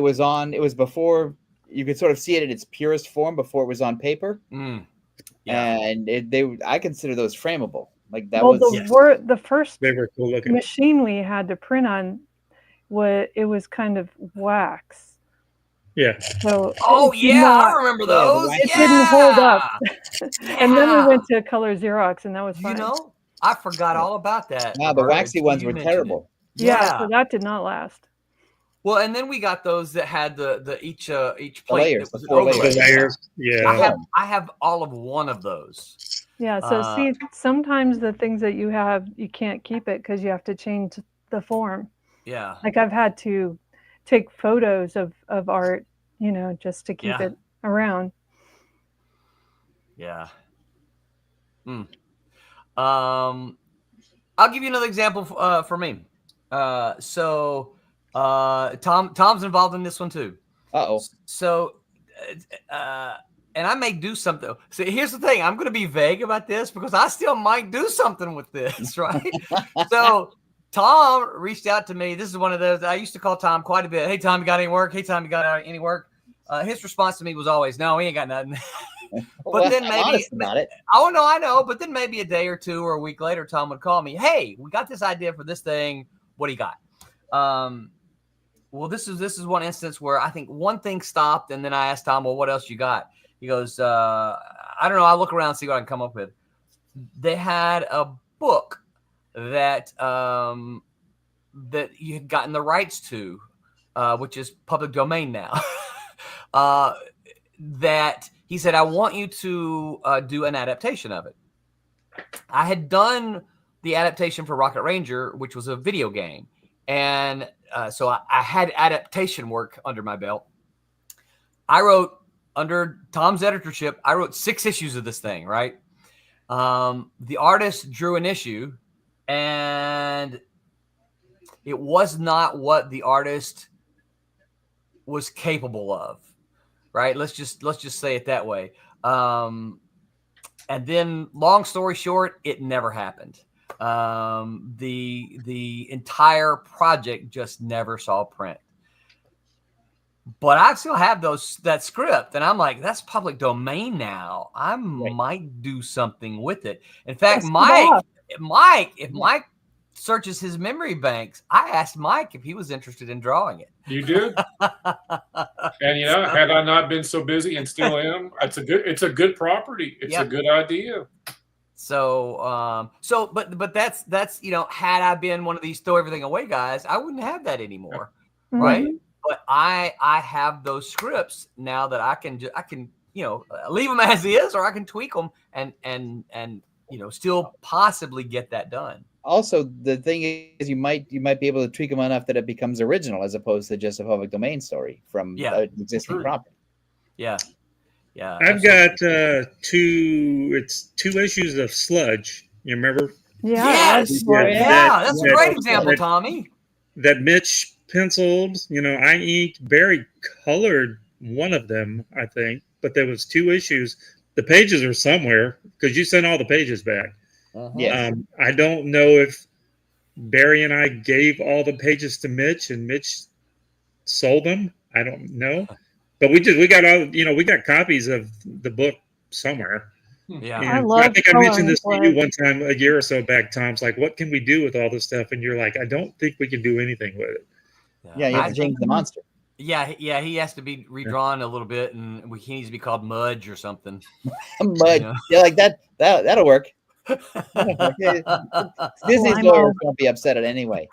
was before you could sort of see it in its purest form before it was on paper. Yeah. And I consider those frameable. Like that well, was the first They were cool looking. machine we had to print on, was kind of wax. Yeah. So Oh it did yeah, not, I remember Yeah, the those. wax- it didn't hold up. And then we Yeah. went to color Xerox, and that was You fine. know, I forgot all about that. Wow, the Roberta, waxy until ones you were mentioned it. terrible. Yeah, so that did not last. Well, and then we got those that had the each plate layers, that was the 4 an overlay. layers. The layers. Yeah. I have all of one of those. Yeah, so see, sometimes the things that you have, you can't keep it because you have to change the form. Yeah. Like I've had to take photos of art, just to keep it around. Yeah. I'll give you another example for me. So Tom's involved in this one too. Uh-oh. So and I may do something. So here's the thing. I'm going to be vague about this because I still might do something with this, right? So Tom reached out to me. This is one of those. I used to call Tom quite a bit. Hey, Tom, you got any work? Hey, Tom, you got any work? His response to me was always, no, he ain't got nothing. But then maybe about it. Oh no, I know. But then maybe a day or two or a week later, Tom would call me. Hey, we got this idea for this thing. What do you got? Well, this is one instance where I think one thing stopped, and then I asked Tom, well, what else you got? He goes, I don't know. I'll look around and see what I can come up with. They had a book that that you had gotten the rights to, which is public domain now. That he said, I want you to do an adaptation of it. I had done the adaptation for Rocket Ranger, which was a video game. And so I had adaptation work under my belt. I wrote, under Tom's editorship, I wrote 6 issues of this thing, right? The artist drew an issue, and it was not what the artist was capable of, right? Let's just say it that way. And then, long story short, it never happened. The entire project just never saw print. But I still have that script, and I'm like, that's public domain now. I might do something with it. In fact, if Mike searches his memory banks, I asked Mike if he was interested in drawing it. You did, and had I not been so busy, and still am, it's a good property. It's a good idea. So, but that's had I been one of these throw everything away guys, I wouldn't have that anymore, right? But I have those scripts now that I can leave them as is, or I can tweak them and still possibly get that done. Also, the thing is, you might be able to tweak them enough that it becomes original, as opposed to just a public domain story from an existing property. Yeah. I've got 2 issues of Sludge. You remember? Yes. That's a great example, Tommy. That Mitch penciled. I inked. Barry colored one of them, I think. But there was 2 issues. The pages are somewhere because you sent all the pages back. Yes. I don't know if Barry and I gave all the pages to Mitch and Mitch sold them. I don't know. But we got all, we got copies of the book somewhere. Yeah. I think I mentioned this to you one time a year or so back. Tom's like, what can we do with all this stuff? And you're like, I don't think we can do anything with it. Yeah, you have to change the monster. Yeah, he has to be redrawn a little bit, and he needs to be called Mudge or something. Mudge. Yeah, like that'll work. Disney's lawyers won't be upset at anyway.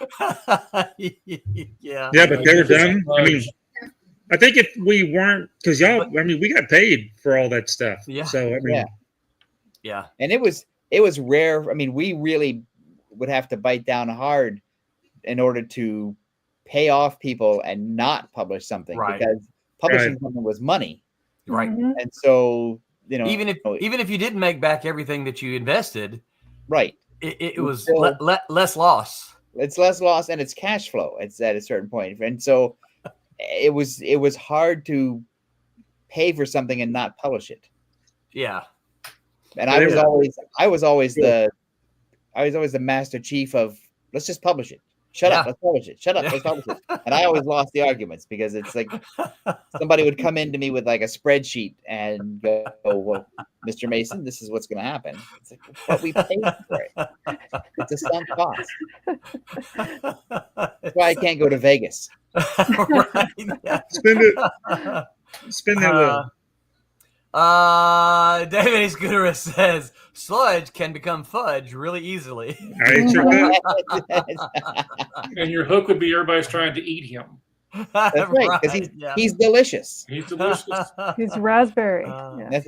Yeah, but they were done. I mean, I think if we weren't, because we got paid for all that stuff. Yeah. So I mean, yeah. And it was rare. I mean, we really would have to bite down hard in order to pay off people and not publish something, because publishing something was money. Right. And so, even if you didn't make back everything that you invested, it was still, less loss. It's less loss, and it's cash flow. It's at a certain point. And so it was hard to pay for something and not publish it. Yeah. And I was always the master chief of, let's just publish it. Shut up, let's publish it. Shut up, let's publish it. And I always lost the arguments because it's like somebody would come into me with like a spreadsheet and go, well, Mr. Mason, this is what's going to happen. It's like, but we paid for it. It's a sunk cost. That's why I can't go to Vegas. Right, yeah. Spin that wheel. David Scooter says sludge can become fudge really easily. Right, sure. And your hook would be everybody's trying to eat him. That's right, because he's delicious. He's delicious. He's raspberry. That's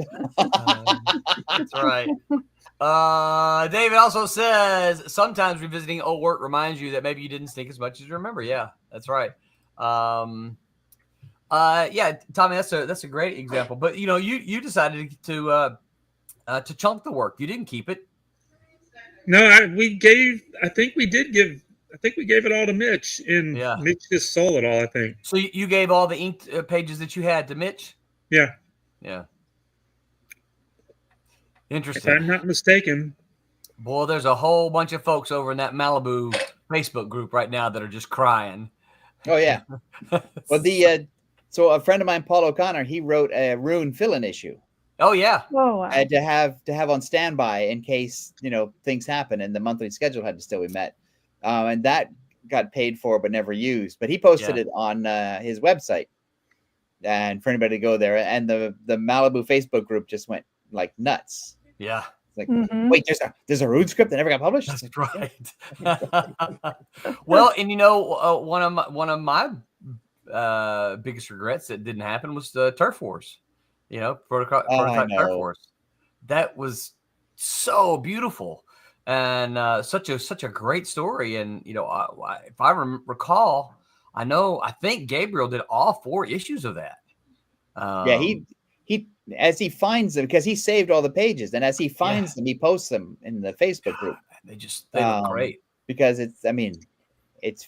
right. David also says sometimes revisiting old work reminds you that maybe you didn't think as much as you remember. Yeah, that's right. Yeah, Tommy, that's a great example. But you decided to chunk the work. You didn't keep it. No, I think we gave it all to Mitch, and Mitch just sold it all, I think. So you gave all the inked pages that you had to Mitch? Yeah. Yeah. Interesting. If I'm not mistaken. Boy, there's a whole bunch of folks over in that Malibu Facebook group right now that are just crying. Oh yeah. Well, so a friend of mine, Paul O'Connor, he wrote a Rune fill-in issue. Oh yeah. Oh wow. To have on standby in case things happen, and the monthly schedule had to still be met, and that got paid for but never used. But he posted it on his website, and for anybody to go there, and the Malibu Facebook group just went like nuts. Yeah. Like, wait, there's a Rune script that never got published. That's right. Well, and one of my biggest regrets that didn't happen was the Turf Wars. Prototype Turf Wars. That was so beautiful and such a great story. And if I recall, I think Gabriel did all 4 issues of that. He as he finds them, because he saved all the pages, and as he finds them, he posts them in the Facebook group. They look great because it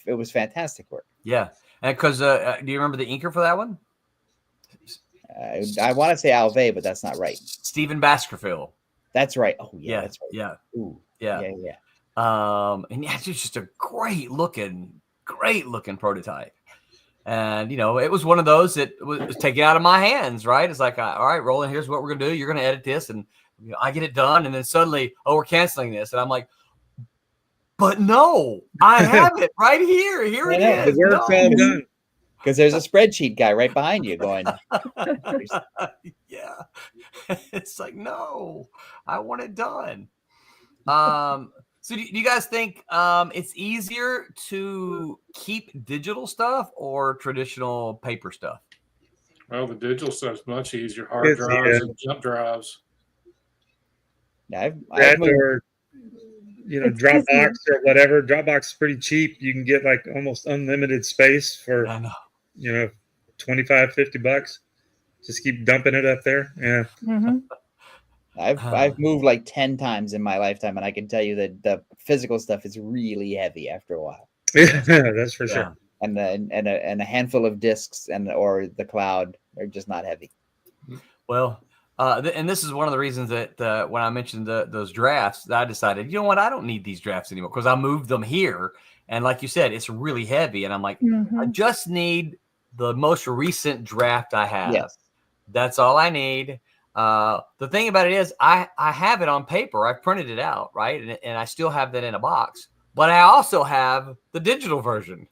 was fantastic work. Yeah, and because do you remember the inker for that one? I want to say Alve, but that's not right. Stephen Baskerville. That's right. Oh yeah, that's right. Yeah. Ooh, yeah. And it's just a great looking prototype. And it was one of those that was taken out of my hands, right? It's like, all right, Roland, here's what we're gonna do. You're gonna edit this, and I get it done, and then suddenly, we're canceling this, and I'm like, but no, I have it right here. Here it is. The work's all done. Because there's a spreadsheet guy right behind you going. Yeah, it's like, no, I want it done. So do you guys think it's easier to keep digital stuff or traditional paper stuff? Well, the digital stuff's much easier. Hard drives and jump drives. I've or Dropbox or whatever. Dropbox is pretty cheap. You can get like almost unlimited space for $25, $50. Just keep dumping it up there. Yeah. Mm-hmm. I've moved like 10 times in my lifetime, and I can tell you that the physical stuff is really heavy after a while. Yeah, that's for sure. And a handful of discs or the cloud are just not heavy. Well, and this is one of the reasons that when I mentioned those drafts, I decided, you know what, I don't need these drafts anymore because I moved them here, and like you said, it's really heavy, and I'm like, I just need the most recent draft I have. Yes. That's all I need. The thing about it is I have it on paper. I printed it out, right? And I still have that in a box, but I also have the digital version.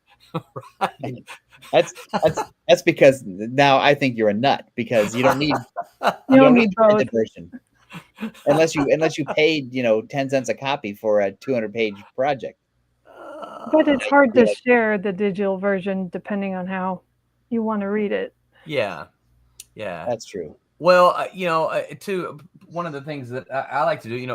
Right? That's because now I think you're a nut because you don't need the printed version unless you paid 10 cents a copy for a 200-page project. But it's hard to share the digital version depending on how you want to read it. Yeah, that's true. Well, too, one of the things that I like to do,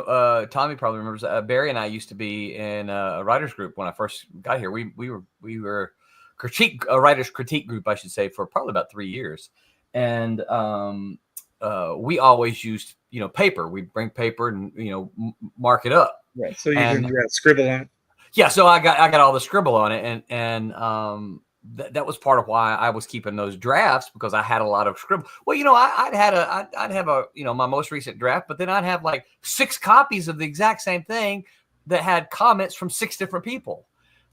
Tommy probably remembers, Barry and I used to be in a writers group when I first got here. We were a writers critique group, I should say, for probably about 3 years. And we always used, paper. We bring paper and, mark it up. Right. So you can scribble on it. Yeah. So I got all the scribble on it. And that was part of why I was keeping those drafts, because I had a lot of scribble. Well, I'd have my most recent draft, but then I'd have like 6 copies of the exact same thing that had comments from 6 different people.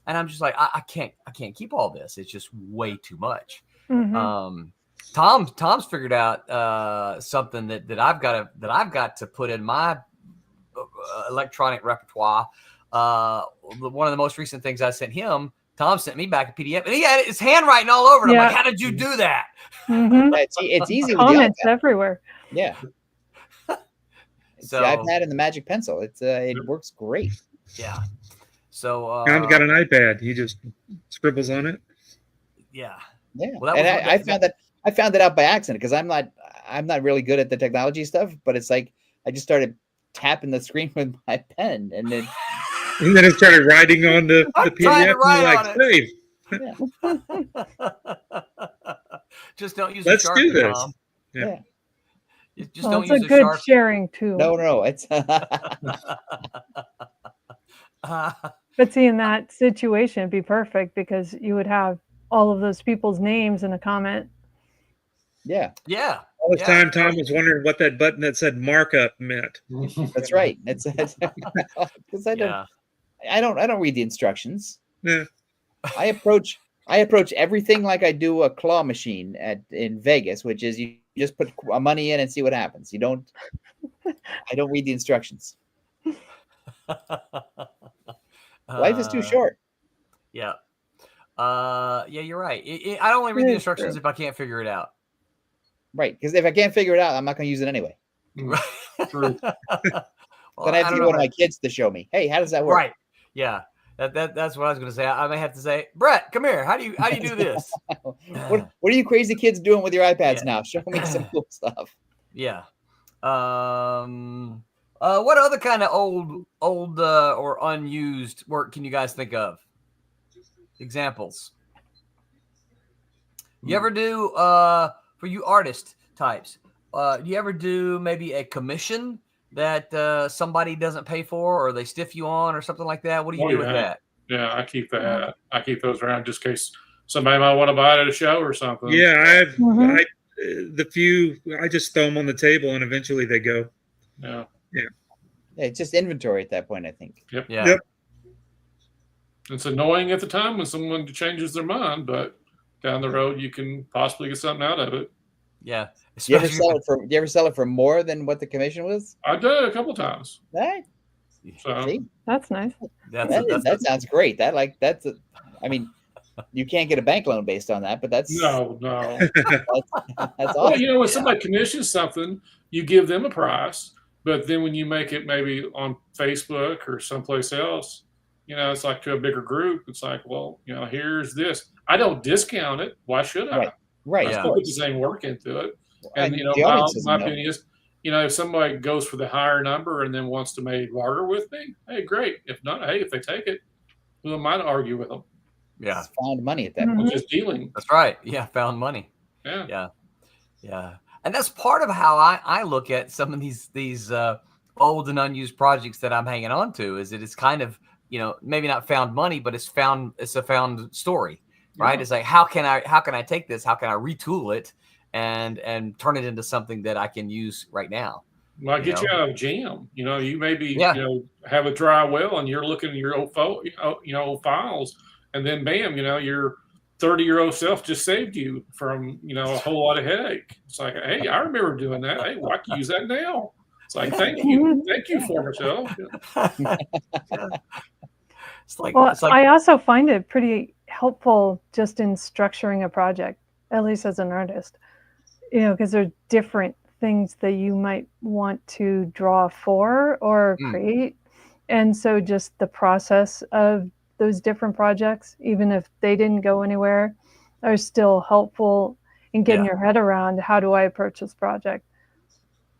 and I'm just like, I can't keep all this. It's just way too much. Mm-hmm. Tom's figured out something that I've got to put in my electronic repertoire. One of the most recent things I sent him, Tom sent me back a PDF, and he had his handwriting all over it. I'm like, how did you do that? Mm-hmm. It's easy. Comments with the everywhere. Yeah. It's So the iPad and the Magic Pencil. It works great. Yeah. So Tom's got an iPad. He just scribbles on it. Yeah. Yeah. Well, and I found that out by accident because I'm not really good at the technology stuff, but it's like I just started tapping the screen with my pen, and then it started writing on the PDF. And just don't use Let's a Sharpie, do this. Tom. Yeah. Just don't It's use a good Sharpie. sharing tool. No, it's But see, in that situation, it'd be perfect because you would have all of those people's names in a comment. Yeah. All this time, Tom was wondering what that button that said markup meant. That's right. It's because I don't read the instructions. Yeah. I approach everything like I do a claw machine in Vegas, which is you just put money in and see what happens. I don't read the instructions. Life is too short. Yeah. Yeah, you're right. I only read the instructions if I can't figure it out. Right, because if I can't figure it out, I'm not going to use it anyway. True. Then I have to get one of my kids to show me. Hey, how does that work? Right. Yeah. That's what I was going to say. I may have to say, Brett, come here. How do you do this? What are you crazy kids doing with your iPads now? Show me some cool stuff. Yeah. What other kind of old or unused work can you guys think of? Examples. You ever do for you artist types? Do you ever do maybe a commission that somebody doesn't pay for, or they stiff you on, or something like that? What do you do with that? Yeah, I keep that. I keep those around just in case somebody might want to buy it at a show or something. Yeah, I just throw them on the table, and eventually they go. Yeah. It's just inventory at that point, I think. Yep. Yeah. Yep. It's annoying at the time when someone changes their mind, but down the road you can possibly get something out of it. Yeah. Do you ever sell it for more than what the commission was? I did a couple times. Right. So See? That's nice. That sounds great. I mean, you can't get a bank loan based on that, but that's no. that's Well, awesome. when somebody commissions something, you give them a price, but then when you make it maybe on Facebook or someplace else, it's like to a bigger group. It's like, well, here's this. I don't discount it. Why should I? Right. I still put the same work into it. And my opinion is, if somebody goes for the higher number and then wants to maybe barter with me, hey, great. If not, hey, if they take it, who am I to argue with them? Yeah. It's found money at that point. Just dealing. That's right. Yeah, found money. Yeah. And that's part of how I look at some of these old and unused projects that I'm hanging on to. Is that it's kind of maybe not found money, but it's a found story, right? It's like how can I take this? How can I retool it and turn it into something that I can use right now? Well, get you out of jam. You maybe have a dry well and you're looking at your old old files, and then bam, your 30-year-old self just saved you from a whole lot of headache. It's like, hey, I remember doing that. Hey, well, I can use that now. It's like, thank you, former self. I also find it pretty helpful just in structuring a project, at least as an artist, because there are different things that you might want to draw for or create. And so just the process of those different projects, even if they didn't go anywhere, are still helpful in getting your head around how do I approach this project.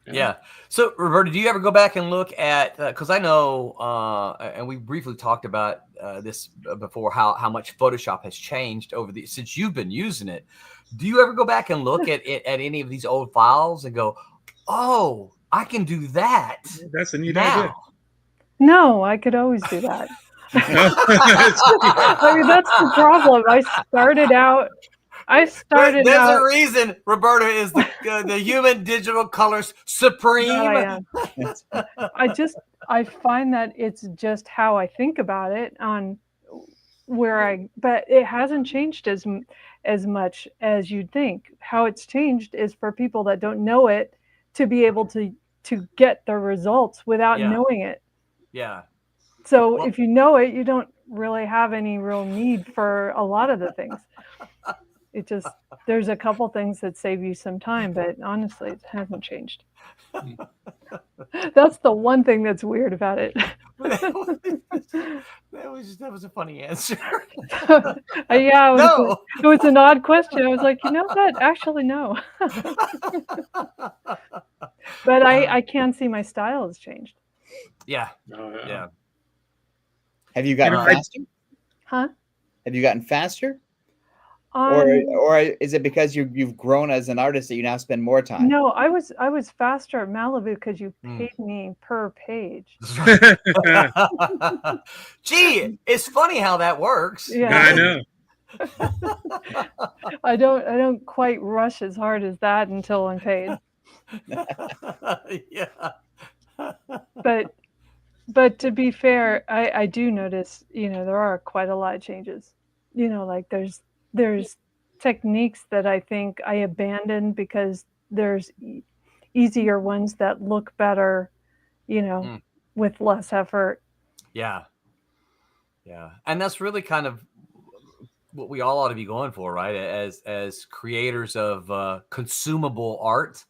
Yeah. So, Roberta, do you ever go back and look at, because I know, and we briefly talked about this before, how much Photoshop has changed since you've been using it. Do you ever go back and look at any of these old files and go, oh, I can do that? That's a neat idea. No, I could always do that. I mean, that's the problem. I started out. There's a reason Roberta is the human digital colors supreme. I find that it's just how I think about it on but it hasn't changed as much as you'd think. How it's changed is for people that don't know it to be able to get the results without knowing it. Yeah. So if you know it, you don't really have any real need for a lot of the things. It just, there's a couple things that save you some time, but honestly, it hasn't changed. That's the one thing that's weird about it. That was a funny answer. Yeah, No. It was an odd question. I was like, you know what? Actually, no. But I can see my style has changed. Yeah. Yeah. Have you gotten faster? Huh? Have you gotten faster? Or is it because you've grown as an artist that you now spend more time? No, I was faster at Malibu because you paid me per page. Gee, it's funny how that works. Yeah, I know. I don't quite rush as hard as that until I'm paid. Yeah. But to be fair, I do notice, there are quite a lot of changes. Like there's techniques that I think I abandoned because there's easier ones that look better, with less effort. Yeah. Yeah. And that's really kind of what we all ought to be going for, right? As creators of consumable art,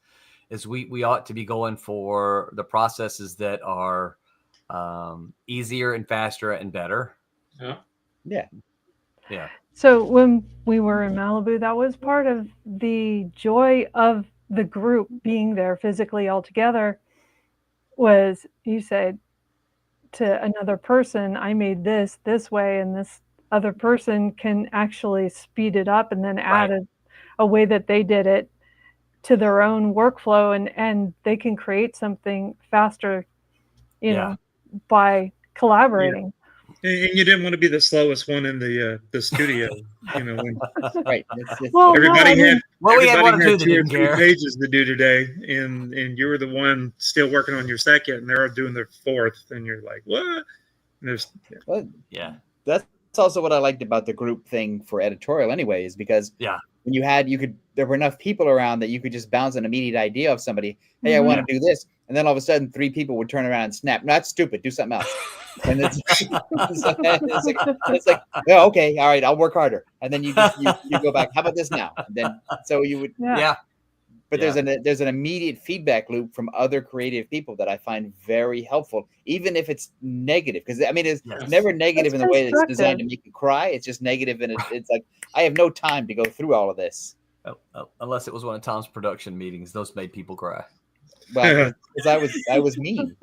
is we ought to be going for the processes that are easier and faster and better. Yeah. Yeah. Yeah. So when we were in Malibu, that was part of the joy of the group being there physically all together. Was you said to another person, I made this way, and this other person can actually speed it up and then add a way that they did it to their own workflow, and they can create something faster, by collaborating. And you didn't want to be the slowest one in the studio, when Right. everybody had one or two 2 or 3 pages to do today, and you were the one still working on your second, and they're all doing their fourth, and you're like, what? And that's also what I liked about the group thing for editorial, anyway, is because when there were enough people around that you could just bounce an immediate idea of somebody. Hey, I want to do this, and then all of a sudden 3 people would turn around and snap. No, that's stupid. Do something else. And it's like, oh, okay, all right, I'll work harder. And then you go back. How about this now? And then so you would But there's an immediate feedback loop from other creative people that I find very helpful, even if it's negative. Because it's never negative in the way that it's designed to make you cry. It's just negative, and it's like I have no time to go through all of this. Unless it was one of Tom's production meetings, those made people cry. Well, because I was mean.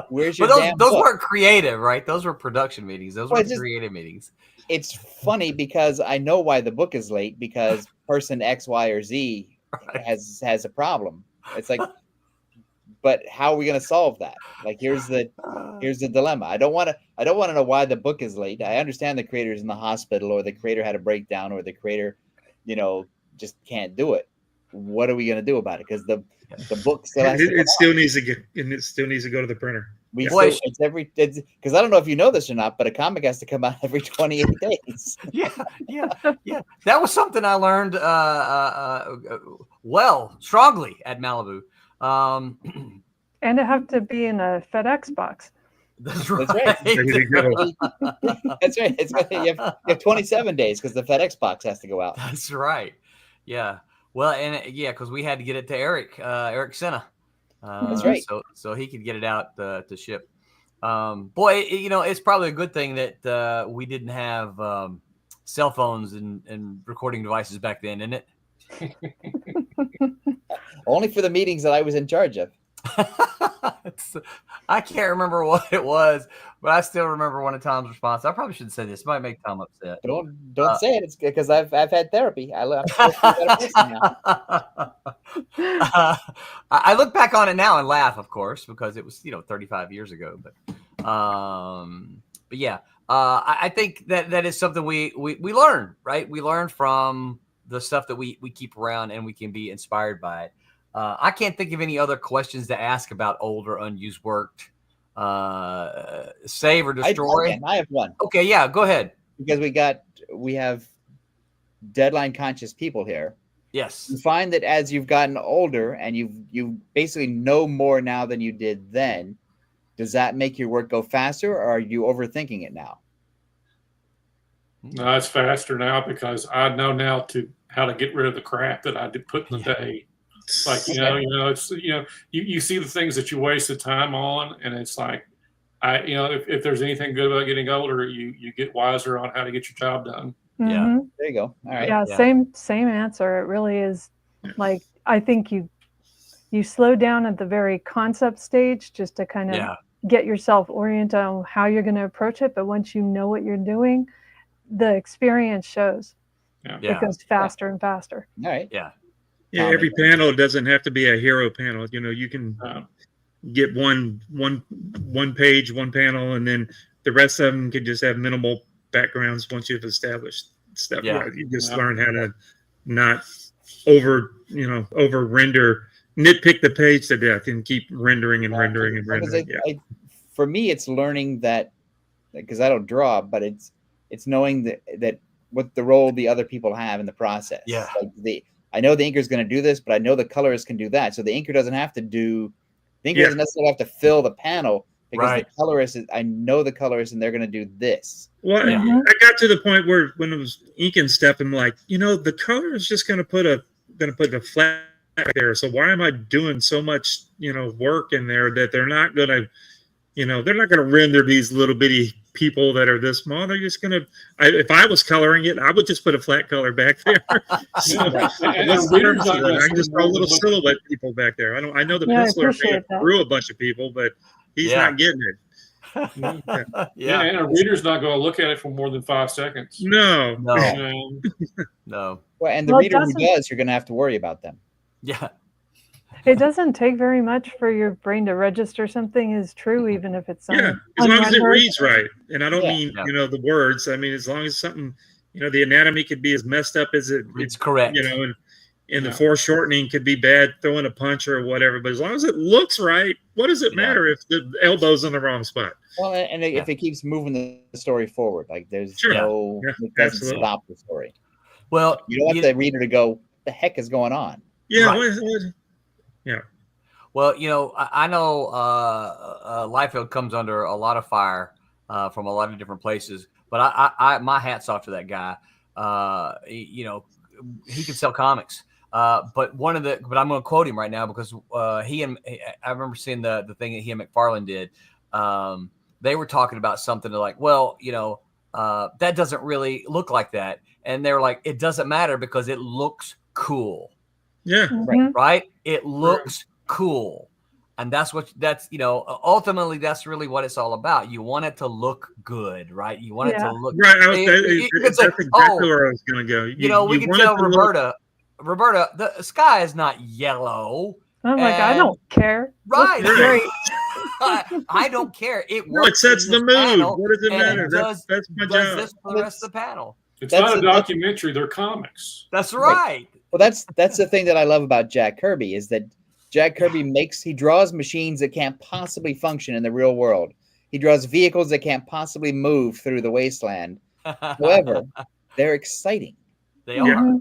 Where's your but those weren't creative, right? Those were production meetings. Those were creative meetings. It's funny because I know why the book is late, because person X, Y, or Z has a problem. It's like, but how are we going to solve that? Like, here's the dilemma. I don't want to know why the book is late. I understand the creator's in the hospital, or the creator had a breakdown, or the creator, just can't do it. What are we going to do about it? Because the book still has it still needs to go to the printer. Because I don't know if you know this or not, but a comic has to come out every 28 days. Yeah. That was something I learned strongly at Malibu. And it have to be in a FedEx box. That's right. That's right. You have 27 days because the FedEx box has to go out. That's right. Yeah. Well, and because we had to get it to Eric Senna. That's right. So he could get it out to ship. It's probably a good thing that we didn't have cell phones and recording devices back then, isn't it? Only for the meetings that I was in charge of. I can't remember what it was, but I still remember one of Tom's response. I probably shouldn't say this. It might make Tom upset. Don't say it. It's because I've had therapy. I'm supposed to be a better person now. I look back on it now and laugh, of course, because it was 35 years ago. But yeah, I think that is something we learn, right? We learn from the stuff that we keep around, and we can be inspired by it. I can't think of any other questions to ask about old or unused work save or destroy? I have one. Okay, yeah, go ahead. Because we have deadline conscious people here. Yes. You find that as you've gotten older and you basically know more now than you did then, does that make your work go faster, or are you overthinking it now? No, it's faster now because I know now how to get rid of the crap that I did put in the day. Like, it's, you see the things that you wasted time on, and it's like, if there's anything good about getting older, you get wiser on how to get your job done. Mm-hmm. Yeah. There you go. All right. Yeah, same answer. It really is. Like, I think you slow down at the very concept stage just to kind of get yourself oriented on how you're going to approach it. But once you know what you're doing, the experience shows. It goes faster and faster. All right. Yeah. Yeah, every panel doesn't have to be a hero panel. You can get one page, one panel, and then the rest of them could just have minimal backgrounds once you've established stuff. Yeah. You just learn how to not over render, nitpick the page to death, and keep rendering and rendering and rendering. For me, it's learning that, because I don't draw, but it's knowing that what the role the other people have in the process. Yeah. Like I know the inker is going to do this, but I know the colorist can do that. So the inker doesn't have to doesn't necessarily have to fill the panel, because the colorist I know the colorist, and they're going to do this. Well, I got to the point where when it was inking stuff, I'm like, the color is just going to put a flat there. So why am I doing so much, work in there that they're not going to render these little bitty people that are this small. They're just going to, if I was coloring it, I would just put a flat color back there. I just throw little silhouette people back there. I know the penciler drew a bunch of people, but he's not getting it. And a reader's not going to look at it for more than 5 seconds. No. No. Well, and the reader who does, you're going to have to worry about them. Yeah. It doesn't take very much for your brain to register something is true, even if it's as long as it reads right. And I don't mean the words. I mean, as long as something, the anatomy could be as messed up as it's correct. And the foreshortening could be bad, throwing a punch or whatever. But as long as it looks right, what does it matter if the elbow's in the wrong spot? Well, and if it keeps moving the story forward, like there's it doesn't stop the story. Well, you don't want the reader to go, "The heck is going on?" Yeah. Yeah. Well, I know Liefeld comes under a lot of fire from a lot of different places, but I my hat's off to that guy. He can sell comics. But I'm going to quote him right now because I remember seeing the thing that he and McFarlane did. They were talking about something like, that doesn't really look like that. And they're like, it doesn't matter because it looks cool. Yeah. Right. It looks cool. And ultimately that's really what it's all about. You want it to look good, right? You want it to look right. That's exactly where I was going to go. We can tell Roberta, the sky is not yellow. I'm like, I don't care. Right. I don't care. It works. It sets the mood. What does it matter? That's my job. This for the rest of the panel. It's not a documentary. They're comics. That's right. Well, that's the thing that I love about Jack Kirby is that Jack Kirby he draws machines that can't possibly function in the real world. He draws vehicles that can't possibly move through the wasteland. However, they're exciting. They are.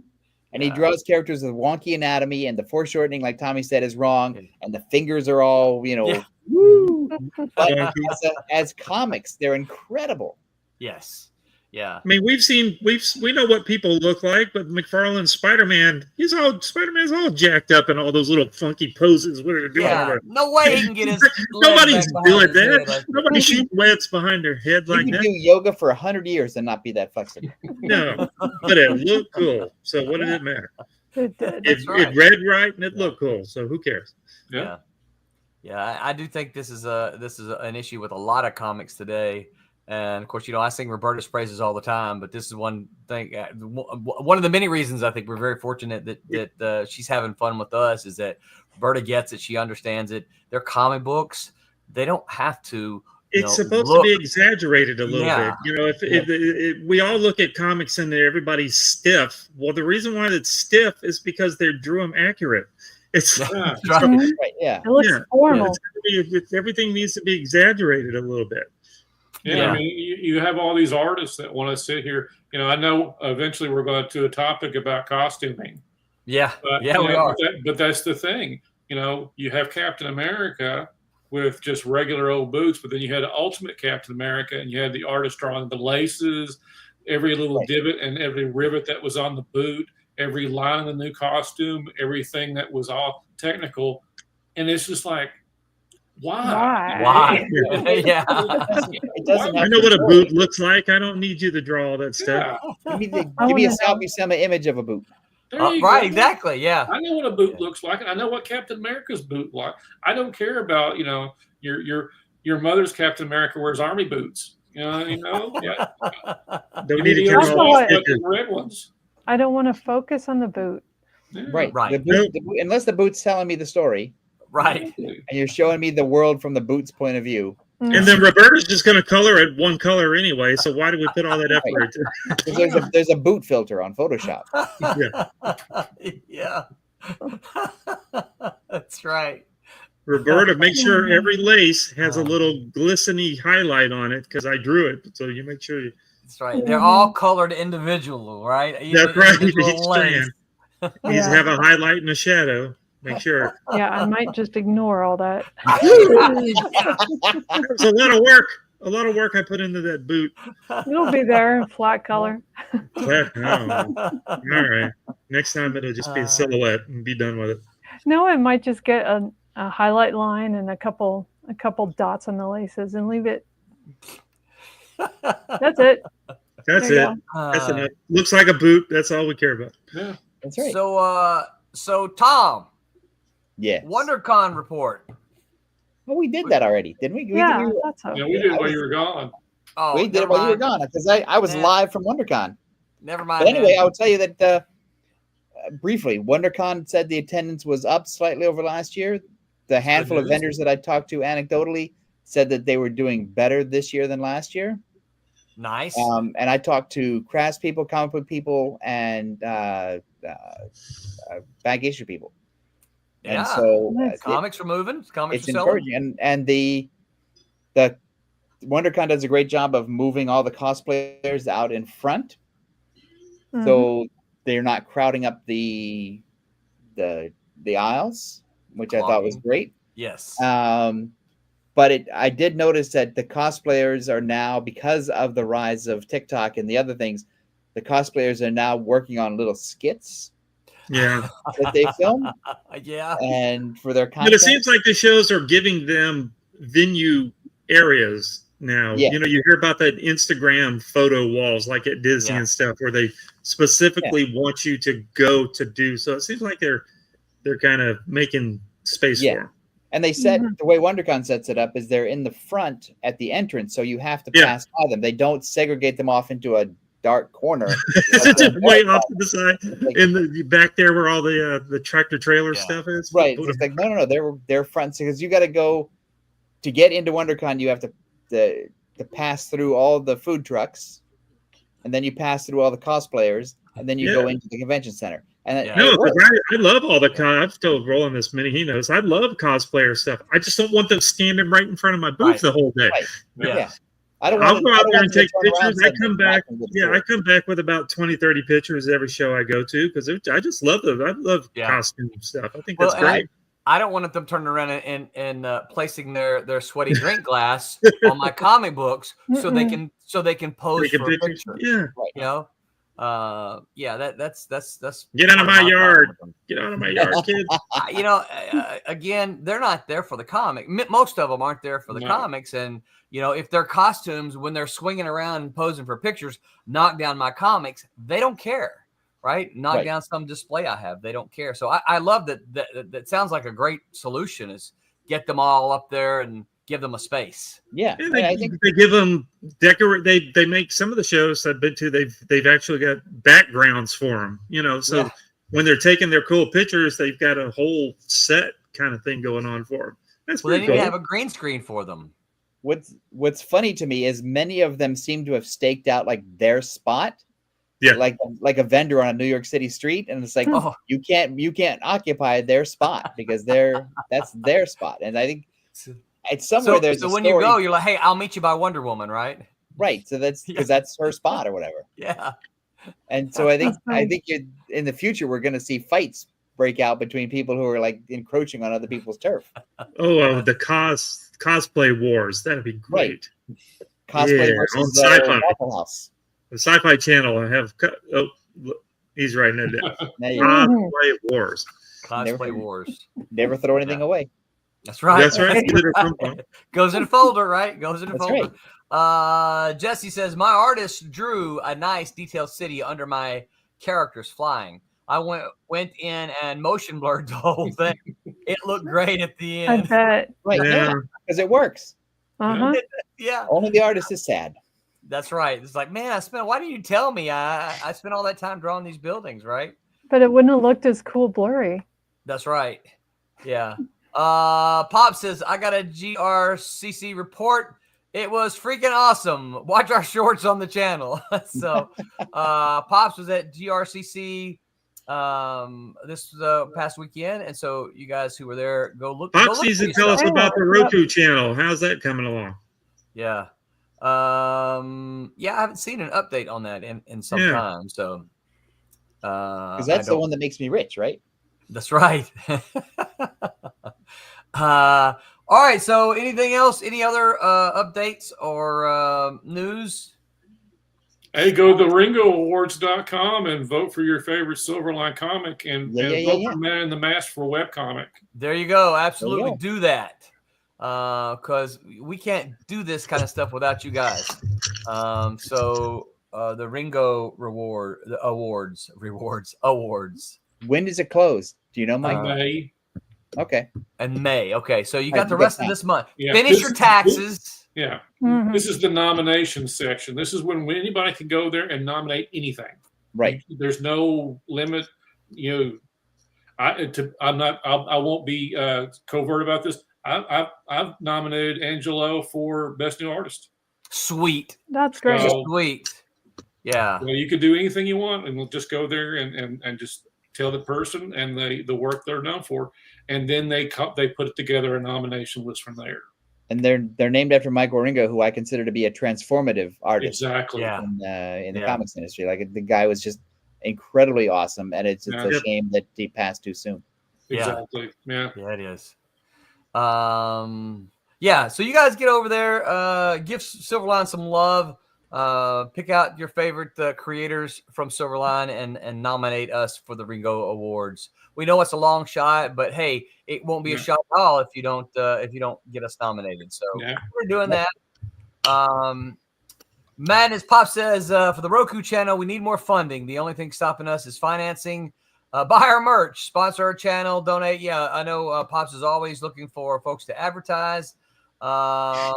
And he draws characters with wonky anatomy, and the foreshortening, like Tommy said, is wrong, and the fingers are all, woo. But as comics, they're incredible. Yes. Yeah. I mean, we know what people look like, but McFarlane's Spider-Man, Spider-Man's all jacked up in all those little funky poses. What are they doing? Yeah. No way he can get his Nobody's doing that. Nobody shoots webs behind their head like that. You can do yoga for 100 years and not be that flexible. No, but it looked cool. So what did it matter? It did. It read right and it looked cool. So who cares? Yeah. Yeah, I do think this is an issue with a lot of comics today. And of course, I sing Roberta's praises all the time, but this is one thing. One of the many reasons I think we're very fortunate that she's having fun with us is that Roberta gets it. She understands it. They're comic books. They don't have to it's supposed to be exaggerated a little bit. If we all look at comics and everybody's stiff. Well, the reason why it's stiff is because they drew them accurate. It's Right, yeah. It looks formal. Everything needs to be exaggerated a little bit. Yeah, I mean, you have all these artists that want to sit here. I know eventually we're going to a topic about costuming. Yeah, but, we are. But that's the thing. You have Captain America with just regular old boots, but then you had the Ultimate Captain America, and you had the artist drawing the laces, every little divot and every rivet that was on the boot, every line in the new costume, everything that was all technical, and it's just like, why? Yeah. It doesn't I know what a boot looks like. I don't need you to draw all that stuff. Give me a Salvi Selma image of a boot. Right, exactly. Yeah. I know what a boot looks like, and I know what Captain America's boot like. I don't care about your mother's Captain America wears army boots. Yeah. Don't need to carry all the red ones. I don't want to focus on the boot. Yeah. Right. The boot, unless the boot's telling me the story. Right. And you're showing me the world from the boot's point of view. And then Roberta's just going to color it one color anyway. So why do we put all that effort into? There's a boot filter on Photoshop. Yeah. That's right. Roberta, make sure every lace has a little glistening highlight on it because I drew it. So you make sure you. That's right. They're all colored individual, right? That's right. Each strand needs to have a highlight and a shadow. Make sure. Yeah, I might just ignore all that. There's a lot of work. A lot of work I put into that boot. It'll be there in flat color. All right. Next time it'll just be a silhouette and be done with it. No, I might just get a highlight line and a couple dots on the laces and leave it. That's it. That's it. That's enough. Looks like a boot. That's all we care about. Yeah, that's right. So Tom. Yeah. WonderCon report. Well, we did that already, didn't we? we did it while you were gone. Oh, we did it while you were gone because I was live from WonderCon. Never mind. But anyway, I will tell you that briefly, WonderCon said the attendance was up slightly over last year. The handful of vendors that I talked to anecdotally said that they were doing better this year than last year. Nice. And I talked to crafts people, comic book people, and back issue people. Yeah. And so comics are moving. Comics it's are selling. encouraging, and the WonderCon does a great job of moving all the cosplayers out in front, so they're not crowding up the aisles, which I thought was great. Yes. But I did notice that the cosplayers are now, because of the rise of TikTok and the other things, the cosplayers are now working on little skits. Yeah. That they film. Yeah. And for their content. But it seems like the shows are giving them venue areas now. Yeah. You hear about that Instagram photo walls like at Disney and stuff where they specifically want you to go to do. So it seems like they're kind of making space for them. And they said the way WonderCon sets it up is they're in the front at the entrance, so you have to pass by them. They don't segregate them off into a dark corner. Way off to the side, in the back there where all the tractor trailer stuff is. Right. It's like no, they're front because you got to go to get into WonderCon. You have to pass through all the food trucks, and then you pass through all the cosplayers, and then you go into the convention center. And I love all the I've told Roland this many. He knows I love cosplayer stuff. I just don't want them standing right in front of my booth the whole day. Yeah. I'll go out there and take pictures. I come back. I come back with about 20, 30 pictures every show I go to because I just love them. I love costume stuff. I think that's great. I don't want them turning around and placing their sweaty drink glass on my comic books so they can pose for a picture. Yeah, you know. That's get out of my yard. Get out of my yard, kids. Again, they're not there for the comic. Most of them aren't there for the comics, and if their costumes when they're swinging around and posing for pictures knock down my comics, they don't care, right? Knock down some display I have, they don't care. So I love that sounds like a great solution is get them all up there and give them a space. Yeah, I think they give them decorate. They make some of the shows I've been to. They've actually got backgrounds for them. So when they're taking their cool pictures, they've got a whole set kind of thing going on for them. That's they need cool. to have a green screen for them. what's funny to me is many of them seem to have staked out like their spot. Yeah. Like a vendor on a New York City street, and it's like, you can't occupy their spot because that's their spot. And I think it's somewhere there's so a when story. you go, you're like, hey, I'll meet you by Wonder Woman, right? Right. So that's because that's her spot or whatever. Yeah. And so I think in the future we're going to see fights break out between people who are like encroaching on other people's turf. The cosplay wars. That'd be great. Right. Cosplay versus Waffle House. The Sci-Fi Channel. I have. He's writing it down. Cosplay wars. Cosplay wars. Never throw anything away. That's right. That's right. Goes in a folder, right? Goes in a folder. Right. Jesse says, my artist drew a nice detailed city under my characters flying. I went in and motion blurred the whole thing. It looked great at the end. I bet. Right. Yeah. Because it works. Yeah. Only the artist is sad. That's right. It's like, man, why didn't you tell me? I spent all that time drawing these buildings, right? But it wouldn't have looked as cool blurry. That's right. Yeah. Pop says, I got a GRCC report. It was freaking awesome. Watch our shorts on the channel. So Pops was at GRCC this past weekend. And so you guys who were there, go look. Pops needs to tell us about the Roku channel. How's that coming along? Yeah. I haven't seen an update on that in some time. So because that's the one that makes me rich, right? That's right. All right. So anything else? Any other updates or news? Hey, go to theringoawards.com and vote for your favorite Silverline comic and vote for Man in the Mask for webcomic. There you go. Absolutely do that. Because we can't do this kind of stuff without you guys. So the Ringo awards. When does it close? Do you know, Mike? May. Okay. And May. Okay. So you got the rest of this month. Yeah. Finish your taxes. This is the nomination section. This is when anybody can go there and nominate anything. Right. There's no limit. I won't be covert about this. I've nominated Angelo for Best New Artist. Sweet. That's great. Sweet. Yeah. You could do anything you want, and we'll just go there and just tell the person and the work they're known for, and then they put together a nomination list from there. And they're named after Mike Waringo, who I consider to be a transformative artist. Exactly. In the comics industry, like the guy was just incredibly awesome, and it's a shame that he passed too soon. Exactly. Yeah. Yeah, it is. So you guys get over there, give Silverline some love, pick out your favorite creators from Silverline and nominate us for the Ringo Awards. We know it's a long shot, but hey, it won't be a shot at all if you don't get us nominated. So we're doing that. Madness Pop says, for the Roku channel, we need more funding. The only thing stopping us is financing. Buy our merch, sponsor our channel, donate. Yeah, I know Pops is always looking for folks to advertise. With all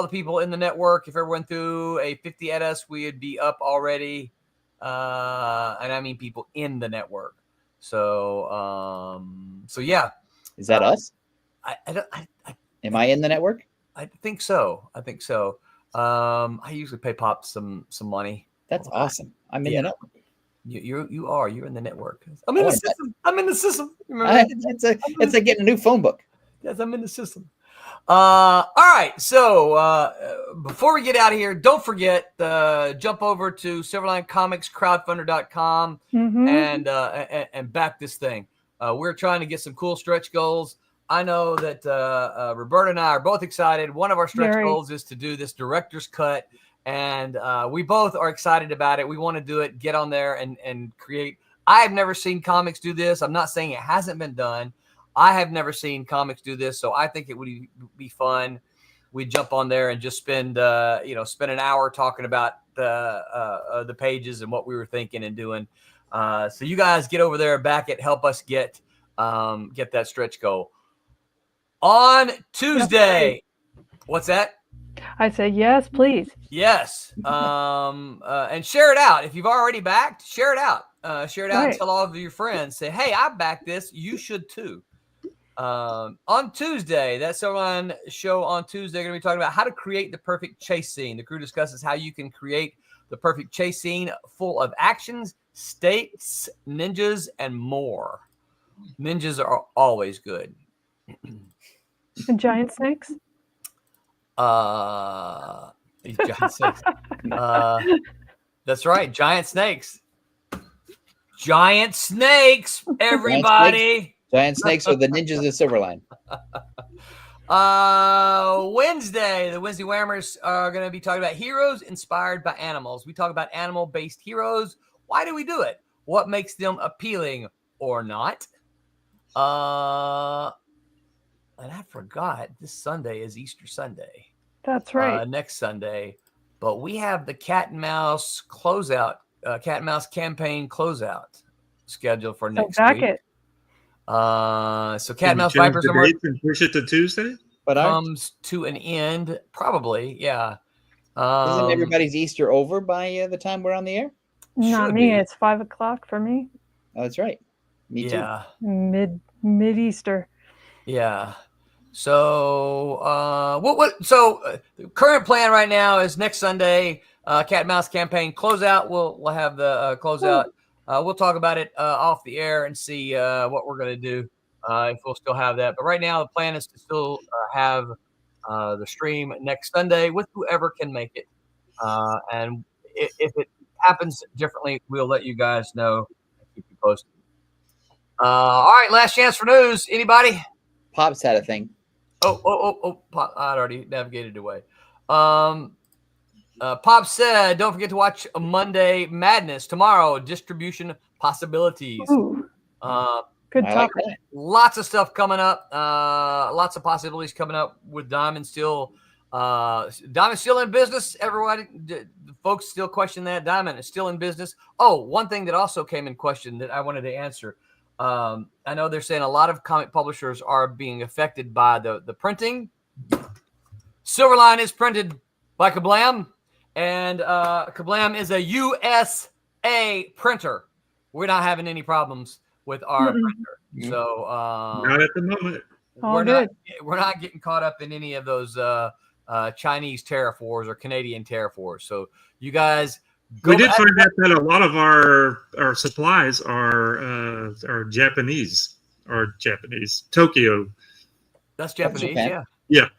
the people in the network, if everyone threw a 50 at us, we would be up already. And I mean people in the network. So yeah. Is that us? Am I in the network? I think so. I usually pay Pop some money. That's awesome. I'm in the network. You are. You're in the network. I'm in the system. It's like getting a new phone book. Yes, I'm in the system. All right. So before we get out of here, don't forget, jump over to SilverlineComicsCrowdfunder.com and back this thing. We're trying to get some cool stretch goals. I know that Roberta and I are both excited. One of our stretch goals is to do this director's cut. And we both are excited about it. We want to do it, get on there and create. I have never seen comics do this. I'm not saying it hasn't been done. I have never seen comics do this. So I think it would be fun. We jump on there and just spend an hour talking about the pages and what we were thinking and doing. So you guys get over there, back it, help us get that stretch goal. On Tuesday, what's that? I say yes, please. Yes. And share it out. If you've already backed, share it out. Share it out and tell all of your friends. Say, hey, I backed this. You should too. On Tuesday, that Silverline show on Tuesday, we're going to be talking about how to create the perfect chase scene. The crew discusses how you can create the perfect chase scene full of actions, states, ninjas, and more. Ninjas are always good. And giant snakes? Giant snakes. That's right, giant snakes. Giant snakes, everybody. Giant snakes are the ninjas of Silverline. Wednesday, the Wednesday Whammers are going to be talking about heroes inspired by animals. We talk about animal-based heroes. Why do we do it? What makes them appealing or not? And I forgot this Sunday is Easter Sunday. That's right. Next Sunday. But we have the Cat and Mouse closeout, Cat and Mouse campaign closeout scheduled for next week. So Cat and Mouse Vipers and push it to Tuesday? But comes to an end, probably, yeah. Isn't everybody's Easter over by the time we're on the air? Not me. It's 5 o'clock for me. Oh, that's right. Me too. Mid Easter. Yeah. So the current plan right now is next Sunday, Cat and Mouse campaign closeout. We'll have the closeout. We'll talk about it off the air and see what we're going to do if we'll still have that. But right now, the plan is to still have the stream next Sunday with whoever can make it. And if it happens differently, we'll let you guys know and keep you posted. All right, last chance for news. Anybody? Pops had a thing. Oh! Pop, I'd already navigated away. Pop said, "Don't forget to watch Monday Madness tomorrow. Distribution possibilities. Ooh, good topic. Lots of stuff coming up. Lots of possibilities coming up with Diamond still. Diamond still in business. Everybody, the folks still question that Diamond is still in business. Oh, one thing that also came in question that I wanted to answer. I know they're saying a lot of comic publishers are being affected by the printing. Silverline is printed by Kablam, and Kablam is a USA printer. We're not having any problems with our printer. So not at the moment. We're not getting caught up in any of those Chinese tariff wars or Canadian tariff wars. So you guys. We did find out that a lot of our supplies are Japanese or Japanese. Tokyo. That's Japanese, yeah.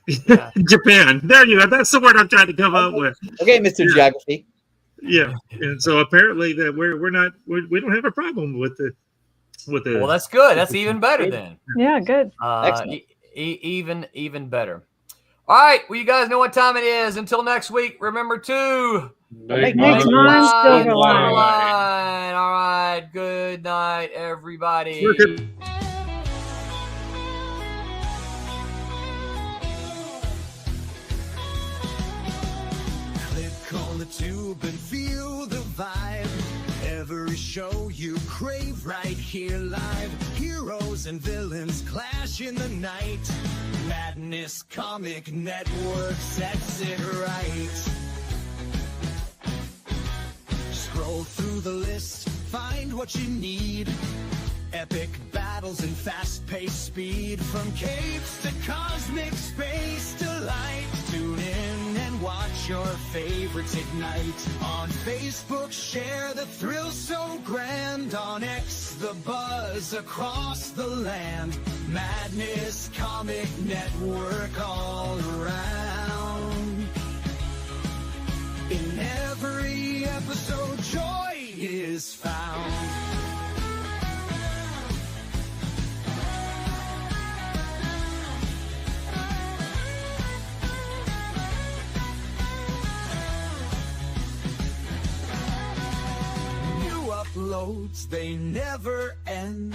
Japan. There you go. That's the word I'm trying to come up with. Okay, Mr. Geography. Yeah, and so apparently that we don't have a problem with the. Well, that's good. That's even better then. Yeah, good. Even better. All right. Well, you guys know what time it is. Until next week, remember to make mine Silverline. All right. Good night, everybody. Click on the tube and feel the vibe. Every show you crave right here live. Heroes and villains clash in the night. Madness Comic Network sets it right. Scroll through the list, find what you need. Epic battles and fast-paced speed. From capes to cosmic space delight. Tune in and watch your favorites ignite. On Facebook, share the thrill so grand. On X, the buzz across the land. Madness Comic Network all around. In every episode, joy is found. Uploads, they never end.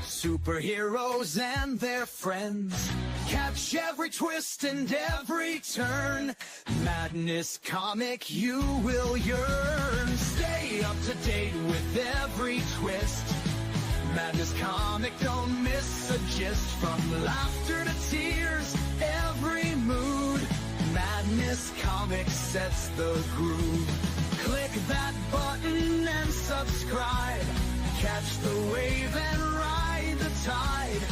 Superheroes and their friends. Catch every twist and every turn. Madness Comic, you will yearn. Stay up to date with every twist. Madness Comic, don't miss a gist. From laughter to tears, every mood. Madness Comic sets the groove. Click that button and subscribe. Catch the wave and ride the tide.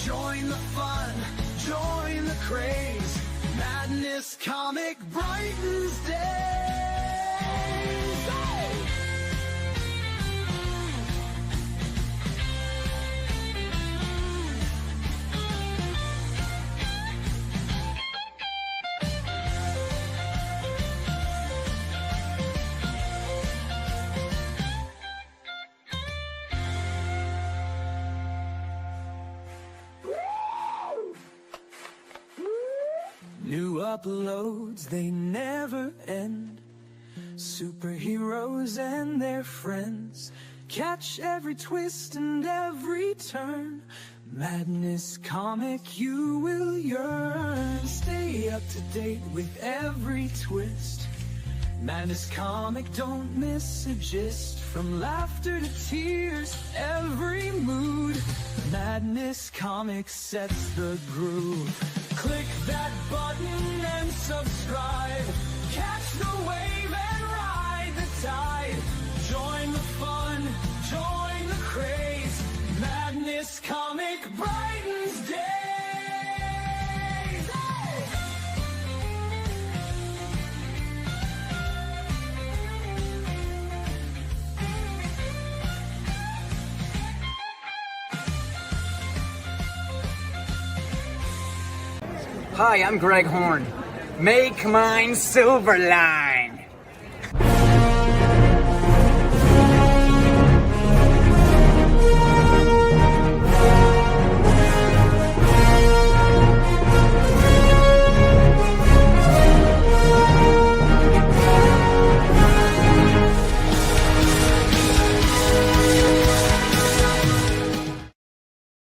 Join the fun, join the craze. Madness Comic brightens days. New uploads, they never end. Superheroes and their friends catch every twist and every turn. Madness Comic, you will yearn. Stay up to date with every twist. Madness Comic, don't miss a gist. From laughter to tears, every mood. Madness Comic sets the groove. Click that button and subscribe. Catch the wave and ride the tide. Join the fun, join the craze. Madness Comic brightens days. Hey! Hi, I'm Greg Horn. Make mine Silverline.